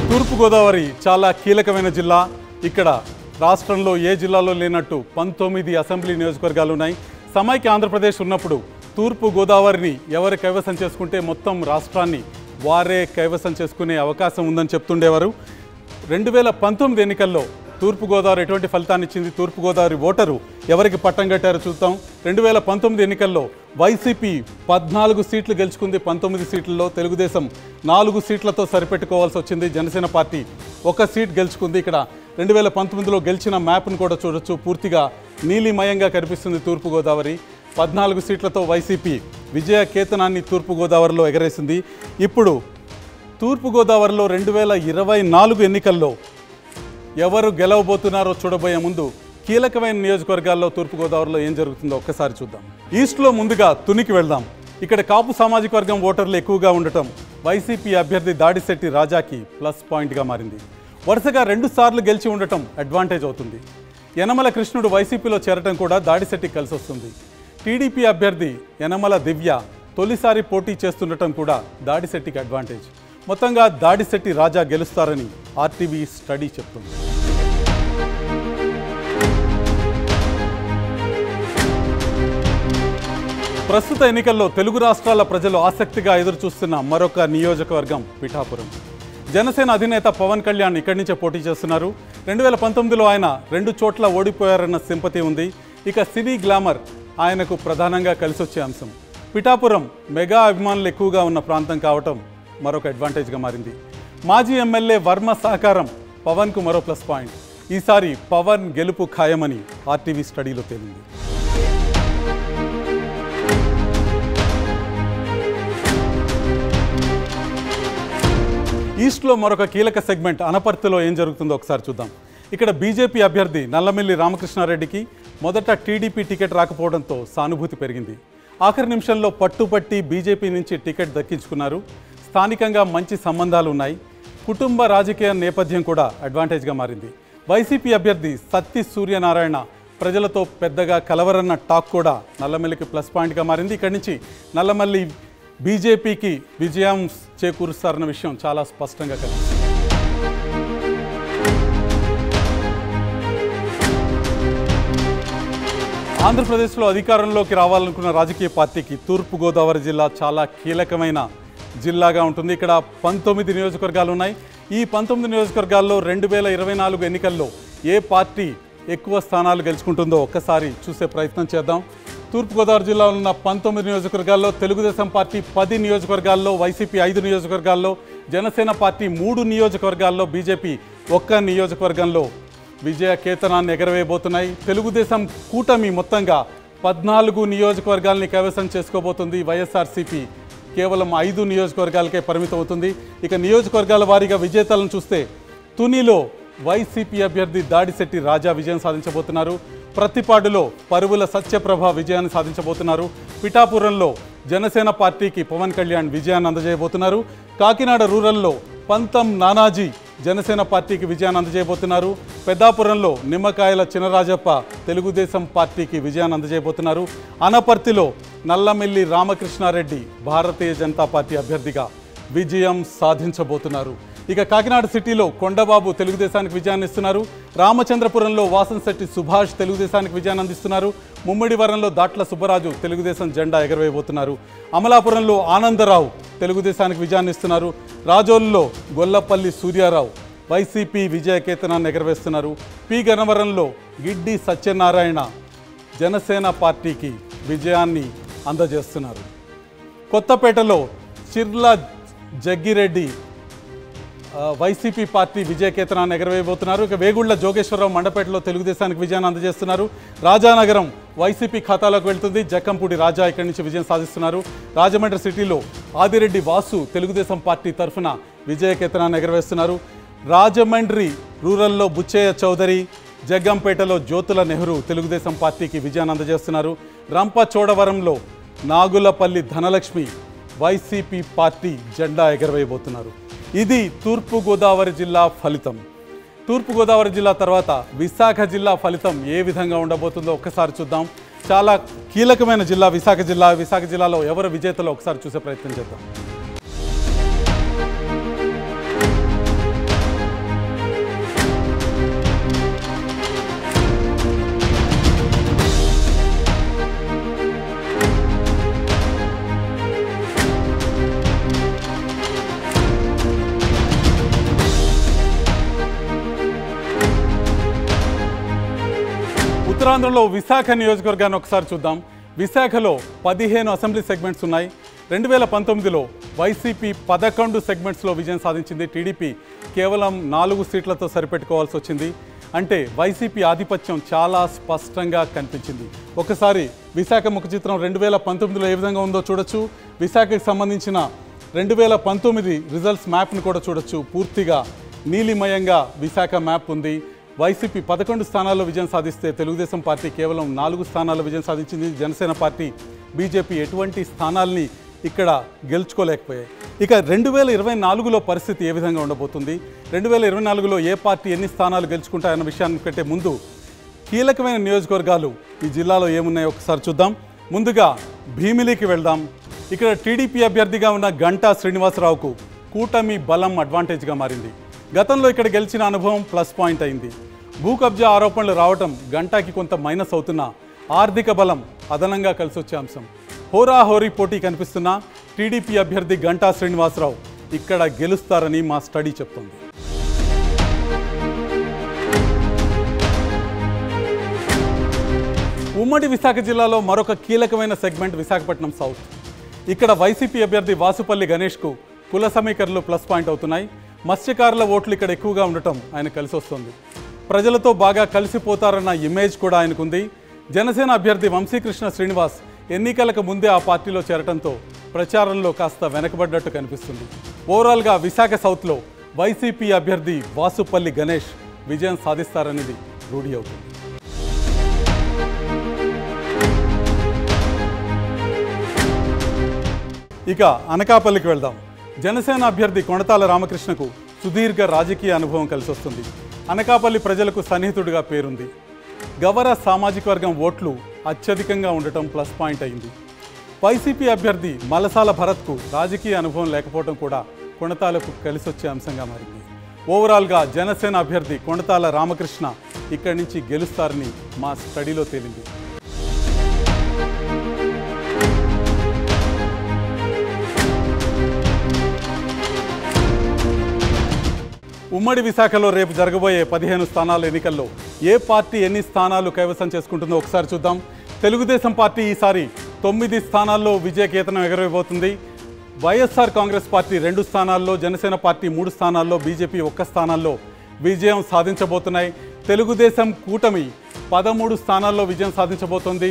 తూర్పుగోదావరి చాలా కీలకమైన జిల్లా. ఇక్కడ రాష్ట్రంలో ఏ జిల్లాలో లేనట్టు 19 అసెంబ్లీ నియోజకవర్గాలు ఉన్నాయి. సమైక్య ఆంధ్రప్రదేశ్ ఉన్నప్పుడు తూర్పు గోదావరిని ఎవరు కైవసం చేసుకుంటే మొత్తం రాష్ట్రాన్ని వారే కైవసం చేసుకునే అవకాశం ఉందని చెప్తుండేవారు. 2019 ఎన్నికల్లో తూర్పుగోదావరి ఎటువంటి ఫలితాన్ని ఇచ్చింది? తూర్పుగోదావరి ఓటరు ఎవరికి పట్టం కట్టారో చూద్దాం. 2019 ఎన్నికల్లో వైసీపీ 14 సీట్లు గెలుచుకుంది. 19 సీట్లలో తెలుగుదేశం 4 సీట్లతో సరిపెట్టుకోవాల్సి వచ్చింది. జనసేన పార్టీ 1 సీట్ గెలుచుకుంది. ఇక్కడ 2019లో గెలిచిన మ్యాప్ను కూడా చూడొచ్చు. పూర్తిగా నీలిమయంగా కనిపిస్తుంది తూర్పుగోదావరి. 14 సీట్లతో వైసీపీ విజయ కేతనాన్ని తూర్పుగోదావరిలో ఎగరేసింది. ఇప్పుడు తూర్పుగోదావరిలో 2024 ఎన్నికల్లో ఎవరు గెలవబోతున్నారో చూడబోయే ముందు కీలకమైన నియోజకవర్గాల్లో తూర్పుగోదావరిలో ఏం జరుగుతుందో ఒక్కసారి చూద్దాం. ఈస్ట్లో ముందుగా తునికి వెళ్దాం. ఇక్కడ కాపు సామాజిక వర్గం ఓటర్లు ఎక్కువగా ఉండటం వైసీపీ అభ్యర్థి దాడిశెట్టి రాజాకి ప్లస్ పాయింట్గా మారింది. వరుసగా 2 సార్లు గెలిచి ఉండటం అడ్వాంటేజ్ అవుతుంది. యనమల కృష్ణుడు వైసీపీలో చేరటం కూడా దాడిశెట్టికి కలిసి వస్తుంది. టీడీపీ అభ్యర్థి యనమల దివ్య తొలిసారి పోటీ చేస్తుండటం కూడా దాడిశెట్టికి అడ్వాంటేజ్. మొత్తంగా దాడిశెట్టి రాజా గెలుస్తారని ఆర్టీవీ స్టడీ చెప్తుంది. ప్రస్తుత ఎన్నికల్లో తెలుగు రాష్ట్రాల ప్రజలు ఆసక్తిగా ఎదురుచూస్తున్న మరొక నియోజకవర్గం పిఠాపురం. జనసేన అధినేత పవన్ కళ్యాణ్ ఇక్కడి నుంచే పోటీ చేస్తున్నారు. 2019లో ఆయన 2 చోట్ల ఓడిపోయారన్న సింపతి ఉంది. ఇక సినీ గ్లామర్ ఆయనకు ప్రధానంగా కలిసొచ్చే అంశం. పిఠాపురం మెగా అభిమానులు ఎక్కువగా ఉన్న ప్రాంతం కావటం మరొక అడ్వాంటేజ్గా మారింది. మాజీ ఎమ్మెల్యే వర్మ సహకారం పవన్కు మరో ప్లస్ పాయింట్. ఈసారి పవన్ గెలుపు ఖాయమని ఆర్టీవీ స్టడీలో తేలింది. ఈస్ట్లో మరొక కీలక సెగ్మెంట్ అనపర్తిలో ఏం జరుగుతుందో ఒకసారి చూద్దాం. ఇక్కడ బీజేపీ అభ్యర్థి నల్లమిల్లి రామకృష్ణారెడ్డికి మొదట టీడీపీ టికెట్ రాకపోవడంతో సానుభూతి పెరిగింది. ఆఖరి నిమిషంలో పట్టుపట్టి బీజేపీ నుంచి టికెట్ దక్కించుకున్నారు. స్థానికంగా మంచి సంబంధాలు ఉన్నాయి. కుటుంబ రాజకీయ నేపథ్యం కూడా అడ్వాంటేజ్గా మారింది. వైసీపీ అభ్యర్థి సత్తి సూర్యనారాయణ ప్రజలతో పెద్దగా కలవరన్న టాక్ కూడా నల్లమల్లికి ప్లస్ పాయింట్గా మారింది. ఇక్కడి నుంచి నల్లమల్లి బీజేపీకి విజయం చేకూరుస్తారన్న విషయం చాలా స్పష్టంగా కనిపిస్తుంది. ఆంధ్రప్రదేశ్లో అధికారంలోకి రావాలనుకున్న రాజకీయ పార్టీకి తూర్పుగోదావరి జిల్లా చాలా కీలకమైన జిల్లాగా ఉంటుంది. ఇక్కడ 19 నియోజకవర్గాలు ఉన్నాయి. ఈ 19 నియోజకవర్గాల్లో 2024 ఎన్నికల్లో ఏ పార్టీ ఎక్కువ స్థానాలు గెలుచుకుంటుందో ఒక్కసారి చూసే ప్రయత్నం చేద్దాం. తూర్పుగోదావరి జిల్లాలో ఉన్న 19 నియోజకవర్గాల్లో తెలుగుదేశం పార్టీ 10 నియోజకవర్గాల్లో, వైసీపీ 5 నియోజకవర్గాల్లో, జనసేన పార్టీ 3 నియోజకవర్గాల్లో, బీజేపీ 1 నియోజకవర్గంలో విజయ కేతనాన్ని ఎగరవేయబోతున్నాయి. తెలుగుదేశం కూటమి మొత్తంగా 14 నియోజకవర్గాల్ని కైవసం చేసుకోబోతుంది. వైఎస్ఆర్సీపీ కేవలం 5 నియోజకవర్గాలకే పరిమితం అవుతుంది. ఇక నియోజకవర్గాల వారీగా విజేతలను చూస్తే తునిలో వైసీపీ అభ్యర్థి దాడిశెట్టి రాజా విజయం సాధించబోతున్నారు. ప్రతిపాడులో పరువుల సత్యప్రభ విజయాన్ని సాధించబోతున్నారు. పిఠాపురంలో జనసేన పార్టీకి పవన్ కళ్యాణ్ విజయాన్ని అందజేయబోతున్నారు. కాకినాడ రూరల్లో పంతం నానాజీ జనసేన పార్టీకి విజయాన్ని అందజేయబోతున్నారు. పెద్దాపురంలో నిమ్మకాయల చినరాజప్ప తెలుగుదేశం పార్టీకి విజయాన్ని అందజేయబోతున్నారు. అనపర్తిలో నల్లమిల్లి రామకృష్ణారెడ్డి భారతీయ జనతా పార్టీ అభ్యర్థిగా విజయం సాధించబోతున్నారు. ఇక కాకినాడ సిటీలో కొండబాబు తెలుగుదేశానికి విజయాన్ని ఇస్తున్నారు. రామచంద్రపురంలో వాసంశెట్టి సుభాష్ తెలుగుదేశానికి విజయాన్ని అందిస్తున్నారు. ముమ్మిడివరంలో దాట్ల సుబ్బరాజు తెలుగుదేశం జెండా ఎగరవేయబోతున్నారు. అమలాపురంలో ఆనందరావు తెలుగుదేశానికి విజయాన్ని ఇస్తున్నారు. రాజోలులో గొల్లపల్లి సూర్యారావు వైసీపీ విజయకేతనాన్ని ఎగరవేస్తున్నారు. పి గన్నవరంలో గిడ్డి సత్యనారాయణ జనసేన పార్టీకి విజయాన్ని అందజేస్తున్నారు. కొత్తపేటలో చిర్ల జగ్గిరెడ్డి వైసీపీ పార్టీ విజయకేతనాన్ని ఎగరవేయబోతున్నారు. ఇక వేగుళ్ల జోగేశ్వరరావు మండపేటలో తెలుగుదేశానికి విజయాన్ని అందజేస్తున్నారు. రాజానగరం వైసీపీ ఖాతాలోకి వెళ్తుంది. జక్కంపూడి రాజా ఇక్కడి నుంచి విజయం సాధిస్తున్నారు. రాజమండ్రి సిటీలో ఆదిరెడ్డి వాసు తెలుగుదేశం పార్టీ తరఫున విజయకేతనాన్ని ఎగరవేస్తున్నారు. రాజమండ్రి రూరల్లో బుచ్చయ్య చౌదరి, జగ్గంపేటలో జ్యోతుల నెహ్రూ తెలుగుదేశం పార్టీకి విజయాన్ని అందజేస్తున్నారు. రంపచోడవరంలో నాగులపల్లి ధనలక్ష్మి వైసీపీ పార్టీ జెండా ఎగరవేయబోతున్నారు. ఇది తూర్పుగోదావరి జిల్లా ఫలితం. తూర్పుగోదావరి జిల్లా తర్వాత విశాఖ జిల్లా ఫలితం ఏ విధంగా ఉండబోతుందో ఒక్కసారి చూద్దాం. చాలా కీలకమైన జిల్లా విశాఖ జిల్లా. విశాఖ జిల్లాలో ఎవరు విజేతలో ఒకసారి చూసే ప్రయత్నం చేద్దాం. ఉత్తరాంధ్రలో విశాఖ నియోజకవర్గాన్ని ఒకసారి చూద్దాం. విశాఖలో 15 అసెంబ్లీ సెగ్మెంట్స్ ఉన్నాయి. 2019లో వైసీపీ 11 సెగ్మెంట్స్లో విజయం సాధించింది. టీడీపీ కేవలం 4 సీట్లతో సరిపెట్టుకోవాల్సి వచ్చింది. అంటే వైసీపీ ఆధిపత్యం చాలా స్పష్టంగా కనిపించింది. ఒకసారి విశాఖ ముఖ చిత్రం 2019లో ఏ విధంగా ఉందో చూడొచ్చు. విశాఖకు సంబంధించిన 2019 రిజల్ట్స్ మ్యాప్ని కూడా చూడొచ్చు. పూర్తిగా నీలిమయంగా విశాఖ మ్యాప్ ఉంది. వైసీపీ 11 స్థానాల్లో విజయం సాధిస్తే తెలుగుదేశం పార్టీ కేవలం 4 స్థానాల్లో విజయం సాధించింది. జనసేన పార్టీ, బీజేపీ ఎటువంటి స్థానాల్ని ఇక్కడ గెలుచుకోలేకపోయాయి. ఇక 2024లో పరిస్థితి ఏ విధంగా ఉండబోతుంది, 2024లో ఏ పార్టీ ఎన్ని స్థానాలు గెలుచుకుంటాయన్న విషయాన్ని కంటే ముందు కీలకమైన నియోజకవర్గాలు ఈ జిల్లాలో ఏమున్నాయో ఒకసారి చూద్దాం. ముందుగా భీమిలికి వెళ్దాం. ఇక్కడ టీడీపీ అభ్యర్థిగా ఉన్న గంటా శ్రీనివాసరావుకు కూటమి బలం అడ్వాంటేజ్గా మారింది. గతంలో ఇక్కడ గెలిచిన అనుభవం ప్లస్ పాయింట్ అయింది. భూ కబ్జా ఆరోపణలు రావటం గంటాకి కొంత మైనస్ అవుతున్నా ఆర్థిక బలం అదనంగా కలిసొచ్చే అంశం. హోరాహోరీ పోటీ కనిపిస్తున్న టీడీపీ అభ్యర్థి గంటా శ్రీనివాసరావు ఇక్కడ గెలుస్తారని మా స్టడీ చెప్తోంది. ఉమ్మడి విశాఖ జిల్లాలో మరొక కీలకమైన సెగ్మెంట్ విశాఖపట్నం సౌత్. ఇక్కడ వైసీపీ అభ్యర్థి వాసుపల్లి గణేష్కు కుల సమీకరణలు ప్లస్ పాయింట్ అవుతున్నాయి. మత్స్యకారుల ఓట్లు ఇక్కడ ఎక్కువగా ఉండటం ఆయన కలిసి వస్తుంది. ప్రజలతో బాగా కలిసిపోతారన్న ఇమేజ్ కూడా ఆయనకుంది. జనసేన అభ్యర్థి వంశీకృష్ణ శ్రీనివాస్ ఎన్నికలకు ముందే ఆ పార్టీలో చేరటంతో ప్రచారంలో కాస్త వెనకబడ్డట్టు కనిపిస్తుంది. ఓవరాల్గా విశాఖ సౌత్లో వైసీపీ అభ్యర్థి వాసుపల్లి గణేష్ విజయం సాధిస్తారనేది రూఢి అవుతుంది. ఇక అనకాపల్లికి వెళ్దాం. జనసేన అభ్యర్థి కొణతాల రామకృష్ణకు సుదీర్ఘ రాజకీయ అనుభవం కలిసి వస్తుంది. అనకాపల్లి ప్రజలకు సన్నిహితుడిగా పేరుంది. గవర సామాజిక వర్గం ఓట్లు అత్యధికంగా ఉండటం ప్లస్ పాయింట్ అయింది. వైసీపీ అభ్యర్థి మలసాల భరత్కు రాజకీయ అనుభవం లేకపోవడం కూడా కొణతాలకు కలిసొచ్చే అంశంగా మారింది. ఓవరాల్గా జనసేన అభ్యర్థి కొణతాల రామకృష్ణ ఇక్కడి నుంచి గెలుస్తారని మా స్టడీలో తేలింది. ఉమ్మడి విశాఖలో రేపు జరగబోయే 15 స్థానాల ఎన్నికల్లో ఏ పార్టీ ఎన్ని స్థానాలు కైవసం చేసుకుంటుందో ఒకసారి చూద్దాం. తెలుగుదేశం పార్టీ ఈసారి 9 స్థానాల్లో విజయకేతనం ఎగరవేయబోతుంది. వైఎస్ఆర్ కాంగ్రెస్ పార్టీ 2 స్థానాల్లో, జనసేన పార్టీ 3 స్థానాల్లో, బీజేపీ 1 స్థానాల్లో విజయం సాధించబోతున్నాయి. తెలుగుదేశం కూటమి 13 స్థానాల్లో విజయం సాధించబోతోంది.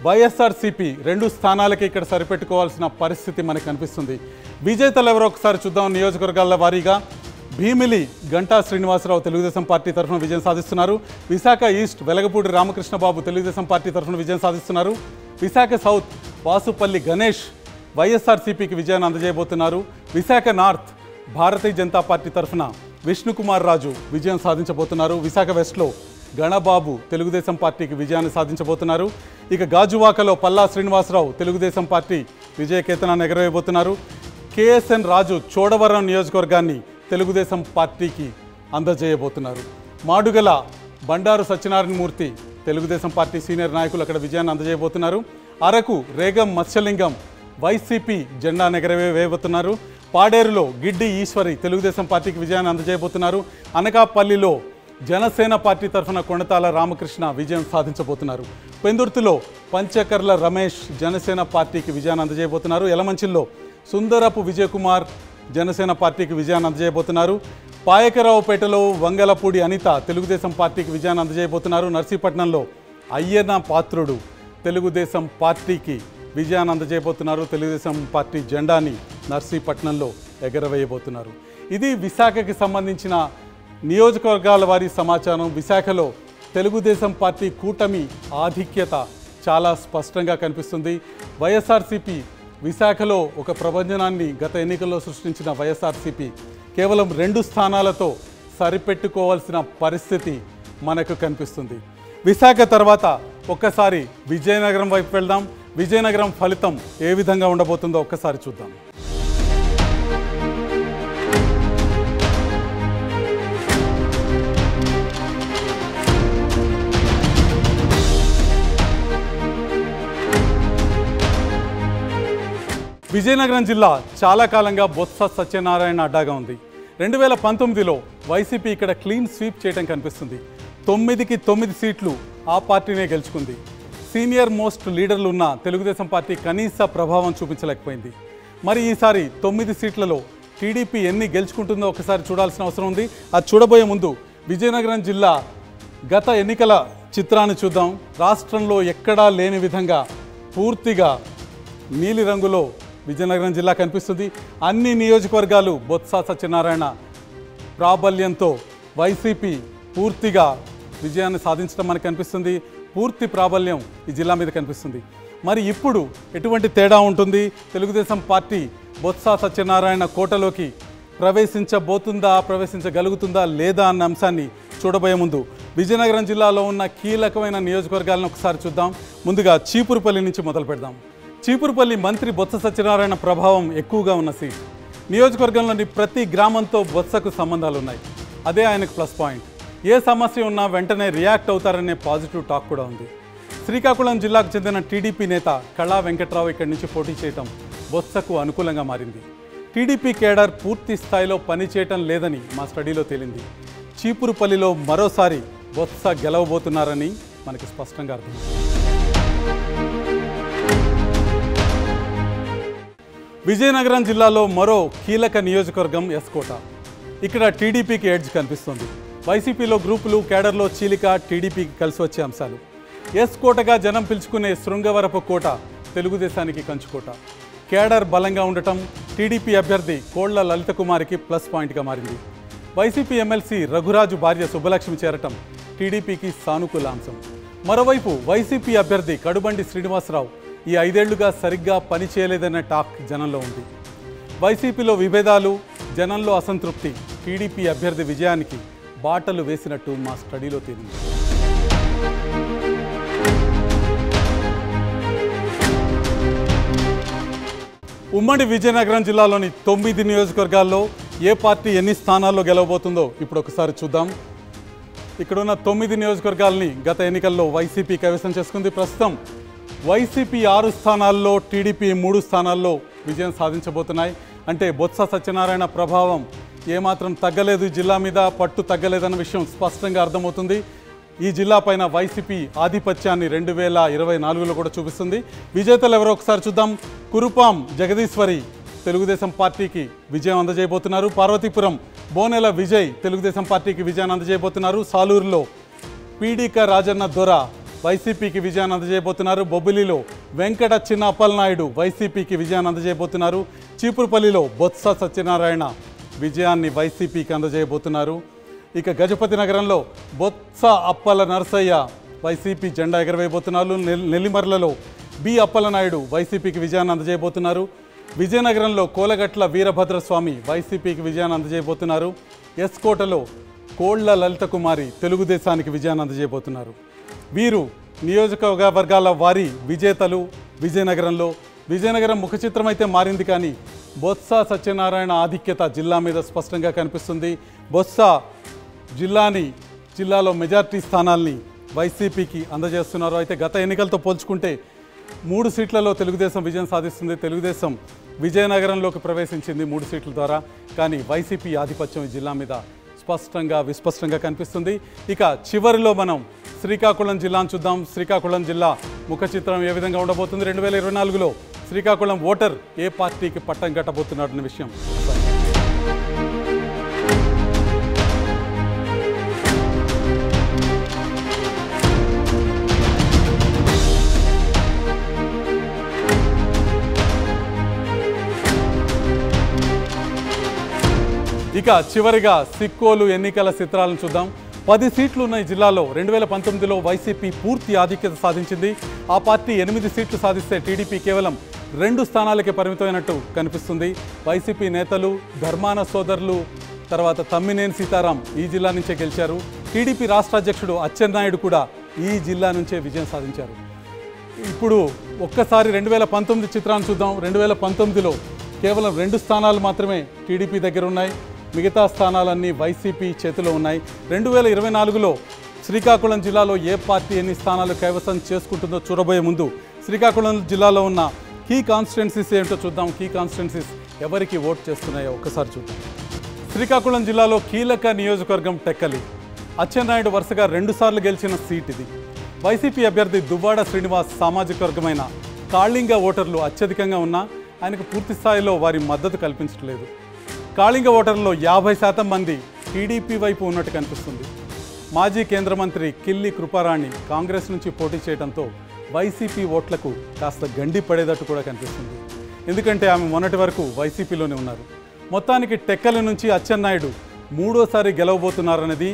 వైఎస్ఆర్సీపీ 2 స్థానాలకి ఇక్కడ సరిపెట్టుకోవాల్సిన పరిస్థితి మనకు కనిపిస్తుంది. విజేతలు ఎవరో ఒకసారి చూద్దాం. నియోజకవర్గాల వారీగా భీమిలి గంటా శ్రీనివాసరావు తెలుగుదేశం పార్టీ తరఫున విజయం సాధిస్తున్నారు. విశాఖ ఈస్ట్ వెలగపూడి రామకృష్ణబాబు తెలుగుదేశం పార్టీ తరఫున విజయం సాధిస్తున్నారు. విశాఖ సౌత్ వాసుపల్లి గణేష్ వైఎస్ఆర్సీపీకి విజయాన్ని అందజేయబోతున్నారు. విశాఖ నార్త్ భారతీయ జనతా పార్టీ తరఫున విష్ణుకుమార్ రాజు విజయం సాధించబోతున్నారు. విశాఖ వెస్ట్లో గణబాబు తెలుగుదేశం పార్టీకి విజయాన్ని సాధించబోతున్నారు. ఇక గాజువాకలో పల్లా శ్రీనివాసరావు తెలుగుదేశం పార్టీ విజయకేతనాన్ని ఎగరవేయబోతున్నారు. కేఎస్ఎన్ రాజు చోడవరం నియోజకవర్గాన్ని తెలుగుదేశం పార్టీకి అందజేయబోతున్నారు. మాడుగల బండారు సత్యనారాయణమూర్తి తెలుగుదేశం పార్టీ సీనియర్ నాయకులు అక్కడ విజయాన్ని అందజేయబోతున్నారు. అరకు రేగం మత్స్యలింగం వైసీపీ జెండా ఎగరవేయబోతున్నారు. పాడేరులో గిడ్డి ఈశ్వరి తెలుగుదేశం పార్టీకి విజయాన్ని అందజేయబోతున్నారు. అనకాపల్లిలో జనసేన పార్టీ తరఫున కొండతాల రామకృష్ణ విజయం సాధించబోతున్నారు. పెందుర్తిలో పంచకర్ల రమేష్ జనసేన పార్టీకి విజయాన్ని అందజేయబోతున్నారు. యలమంచిల్లో సుందరపు విజయకుమార్ జనసేన పార్టీకి విజయాన్ని అందజేయబోతున్నారు. పాయకరావుపేటలో వంగలపూడి అనిత తెలుగుదేశం పార్టీకి విజయాన్ని అందజేయబోతున్నారు. నర్సీపట్నంలో అయ్యన్న పాత్రుడు తెలుగుదేశం పార్టీకి విజయాన్ని అందజేయబోతున్నారు. తెలుగుదేశం పార్టీ జెండాని నర్సీపట్నంలో ఎగరవేయబోతున్నారు. ఇది విశాఖకి సంబంధించిన నియోజకవర్గాల వారి సమాచారం. విశాఖలో తెలుగుదేశం పార్టీ కూటమి ఆధిక్యత చాలా స్పష్టంగా కనిపిస్తుంది. వైఎస్ఆర్సీపీ విశాఖలో ఒక ప్రభంజనాన్ని గత ఎన్నికల్లో సృష్టించిన వైఎస్ఆర్సీపీ కేవలం 2 స్థానాలతో సరిపెట్టుకోవాల్సిన పరిస్థితి మనకు కనిపిస్తుంది. విశాఖ తర్వాత ఒక్కసారి విజయనగరం వైపు వెళ్దాం. విజయనగరం ఫలితం ఏ విధంగా ఉండబోతుందో ఒక్కసారి చూద్దాం. విజయనగరం జిల్లా చాలా కాలంగా బొత్స సత్యనారాయణ అడ్డాగా ఉంది. 2019లో వైసీపీ ఇక్కడ క్లీన్ స్వీప్ చేయడం కనిపిస్తుంది. 9కి 9 సీట్లు ఆ పార్టీనే గెలుచుకుంది. సీనియర్ మోస్ట్ లీడర్లు ఉన్న తెలుగుదేశం పార్టీ కనీస ప్రభావం చూపించలేకపోయింది. మరి ఈసారి 9 సీట్లలో టీడీపీ ఎన్ని గెలుచుకుంటుందో ఒకసారి చూడాల్సిన అవసరం ఉంది. అది చూడబోయే ముందు విజయనగరం జిల్లా గత ఎన్నికల చిత్రాన్ని చూద్దాం. రాష్ట్రంలో ఎక్కడా లేని విధంగా పూర్తిగా నీలిరంగులో విజయనగరం జిల్లా కనిపిస్తుంది. అన్ని నియోజకవర్గాలు బొత్స సత్యనారాయణ ప్రాబల్యంతో వైసీపీ పూర్తిగా విజయాన్ని సాధించడం మనకు కనిపిస్తుంది. పూర్తి ప్రాబల్యం ఈ జిల్లా మీద కనిపిస్తుంది. మరి ఇప్పుడు ఎటువంటి తేడా ఉంటుంది? తెలుగుదేశం పార్టీ బొత్స సత్యనారాయణ కోటలోకి ప్రవేశించగలుగుతుందా లేదా అన్న అంశాన్ని చూడబోయే ముందు విజయనగరం జిల్లాలో ఉన్న కీలకమైన నియోజకవర్గాలను ఒకసారి చూద్దాం. ముందుగా చీపురుపల్లి నుంచి మొదలు పెడదాం. చీపురుపల్లి మంత్రి బొత్స సత్యనారాయణ ప్రభావం ఎక్కువగా ఉన్న సీట్. నియోజకవర్గంలోని ప్రతి గ్రామంతో బొత్సకు సంబంధాలు ఉన్నాయి. అదే ఆయనకు ప్లస్ పాయింట్. ఏ సమస్య ఉన్నా వెంటనే రియాక్ట్ అవుతారనే పాజిటివ్ టాక్ కూడా ఉంది. శ్రీకాకుళం జిల్లాకు చెందిన టీడీపీ నేత కళా వెంకట్రావు ఇక్కడి నుంచి పోటీ చేయడం బొత్సకు అనుకూలంగా మారింది. టీడీపీ కేడర్ పూర్తి స్థాయిలో పనిచేయటం లేదని మా స్టడీలో తేలింది. చీపురుపల్లిలో మరోసారి బొత్స గెలవబోతున్నారని మనకి స్పష్టంగా అర్థమైంది. విజయనగరం జిల్లాలో మరో కీలక నియోజకవర్గం ఎస్కోట. ఇక్కడ టీడీపీకి ఎడ్జ్ కనిపిస్తుంది. వైసీపీలో గ్రూపులు, కేడర్లో చీలిక టీడీపీకి కలిసి వచ్చే అంశాలు. ఎస్కోటగా జనం పిలుచుకునే శృంగవరపు కోట తెలుగుదేశానికి కంచుకోట. కేడర్ బలంగా ఉండటం టీడీపీ అభ్యర్థి కోళ్ల లలిత కుమారికి ప్లస్ పాయింట్గా మారింది. వైసీపీ ఎమ్మెల్సీ రఘురాజు భార్య సుబ్బలక్ష్మి చేరటం టీడీపీకి సానుకూల అంశం. మరోవైపు వైసీపీ అభ్యర్థి కడుబండి శ్రీనివాసరావు ఈ 5 ఏళ్లుగా సరిగ్గా పనిచేయలేదనే టాక్ జనంలో ఉంది. వైసీపీలో విభేదాలు, జనంలో అసంతృప్తి టీడీపీ అభ్యర్థి విజయానికి బాటలు వేసినట్టు మా స్టడీలో తేలింది. ఉమ్మడి విజయనగరం జిల్లాలోని 9 నియోజకవర్గాల్లో ఏ పార్టీ ఎన్ని స్థానాల్లో గెలవబోతుందో ఇప్పుడు ఒకసారి చూద్దాం. ఇక్కడున్న 9 నియోజకవర్గాలని గత ఎన్నికల్లో వైసీపీ కైవసం చేసుకుంది. ప్రస్తుతం వైసీపీ 6 స్థానాల్లో, టీడీపీ 3 స్థానాల్లో విజయం సాధించబోతున్నాయి. అంటే బొత్స సత్యనారాయణ ప్రభావం ఏమాత్రం తగ్గలేదు, జిల్లా మీద పట్టు తగ్గలేదన్న విషయం స్పష్టంగా అర్థమవుతుంది. ఈ జిల్లా పైన వైసీపీ ఆధిపత్యాన్ని 2024లో కూడా చూపిస్తుంది. విజేతలు ఎవరో ఒకసారి చూద్దాం. కురుపాం జగదీశ్వరి తెలుగుదేశం పార్టీకి విజయం అందజేయబోతున్నారు. పార్వతీపురం బోనెల విజయ్ తెలుగుదేశం పార్టీకి విజయాన్ని అందజేయబోతున్నారు. సాలూరులో పీడిక రాజన్న దొర వైసీపీకి విజయాన్ని అందజేయబోతున్నారు. బొబ్బిలిలో వెంకట చిన్న అప్పలనాయుడు వైసీపీకి విజయాన్ని అందజేయబోతున్నారు. చీపురుపల్లిలో బొత్స సత్యనారాయణ విజయాన్ని వైసీపీకి అందజేయబోతున్నారు. ఇక గజపతి నగరంలో బొత్స అప్పల నరసయ్య వైసీపీ జెండా ఎగరవేయబోతున్నారు. నెల్లిమర్లలో బి అప్పలనాయుడు వైసీపీకి విజయాన్ని అందజేయబోతున్నారు. విజయనగరంలో కోలగట్ల వీరభద్రస్వామి వైసీపీకి విజయాన్ని అందజేయబోతున్నారు. ఎస్కోటలో కోళ్ల లలిత కుమారి తెలుగుదేశానికి విజయాన్ని అందజేయబోతున్నారు. వీరు నియోజకవర్గాల వారి విజేతలు. విజయనగరం ముఖ చిత్రం అయితే మారింది, కానీ బొత్స సత్యనారాయణ ఆధిక్యత జిల్లా మీద స్పష్టంగా కనిపిస్తుంది. బొత్స జిల్లాలో మెజార్టీ స్థానాల్ని వైసీపీకి అందజేస్తున్నారు. అయితే గత ఎన్నికలతో పోల్చుకుంటే 3 సీట్లలో తెలుగుదేశం విజయం సాధిస్తుంది. తెలుగుదేశం విజయనగరంలోకి ప్రవేశించింది 3 సీట్ల ద్వారా, కానీ వైసీపీ ఆధిపత్యం ఈ జిల్లా మీద విస్పష్టంగా కనిపిస్తుంది. ఇక చివరిలో మనం శ్రీకాకుళం జిల్లాను చూద్దాం. శ్రీకాకుళం జిల్లా ముఖ చిత్రం ఏ విధంగా ఉండబోతుంది? 2024లో శ్రీకాకుళం ఓటర్ ఏ పార్టీకి పట్టం కట్టబోతున్నాడన్న విషయం. ఇక చివరిగా సిక్కోలు ఎన్నికల చిత్రాలను చూద్దాం. 10 సీట్లు ఉన్న ఈ జిల్లాలో 2019లో వైసీపీ పూర్తి ఆధిక్యత సాధించింది. ఆ పార్టీ 8 సీట్లు సాధిస్తే టీడీపీ కేవలం 2 స్థానాలకే పరిమితమైనట్టు కనిపిస్తుంది. వైసీపీ నేతలు ధర్మాన సోదరులు, తర్వాత తమ్మినేని సీతారాం ఈ జిల్లా నుంచే గెలిచారు. టీడీపీ రాష్ట్ర అధ్యక్షుడు అచ్చెన్నాయుడు కూడా ఈ జిల్లా నుంచే విజయం సాధించారు. ఇప్పుడు ఒక్కసారి 2019 చిత్రాన్ని చూద్దాం. 2019లో కేవలం 2 స్థానాలు మాత్రమే టీడీపీ దగ్గర ఉన్నాయి, మిగతా స్థానాలన్నీ వైసీపీ చేతిలో ఉన్నాయి. 2024లో శ్రీకాకుళం జిల్లాలో ఏ పార్టీ ఎన్ని స్థానాలు కైవసం చేసుకుంటుందో చూడబోయే ముందు శ్రీకాకుళం జిల్లాలో ఉన్న కీ కాన్స్టిట్యున్సీస్ ఏంటో చూద్దాం. కీ కాన్స్టిట్యున్సీస్ ఎవరికి ఓట్ చేస్తున్నాయో ఒక్కసారి చూద్దాం. శ్రీకాకుళం జిల్లాలో కీలక నియోజకవర్గం టెక్కలి. అచ్చెన్నాయుడు వరుసగా 2 సార్లు గెలిచిన సీట్ ఇది. వైసీపీ అభ్యర్థి దువ్వాడ శ్రీనివాస్ సామాజిక వర్గమైన కాళింగ ఓటర్లు అత్యధికంగా ఉన్నా ఆయనకు పూర్తి స్థాయిలో వారి మద్దతు కల్పించట్లేదు. కాళింగ ఓటర్లలో 50% మంది టీడీపీ వైపు ఉన్నట్టు కనిపిస్తుంది. మాజీ కేంద్ర మంత్రి కిల్లి కృపారాణి కాంగ్రెస్ నుంచి పోటీ చేయడంతో వైసీపీ ఓట్లకు కాస్త గండి పడేటట్టు కూడా కనిపిస్తుంది. ఎందుకంటే ఆమె మొన్నటి వరకు వైసీపీలోనే ఉన్నారు. మొత్తానికి టెక్కలి నుంచి అచ్చెన్నాయుడు 3వ సారి గెలవబోతున్నారనేది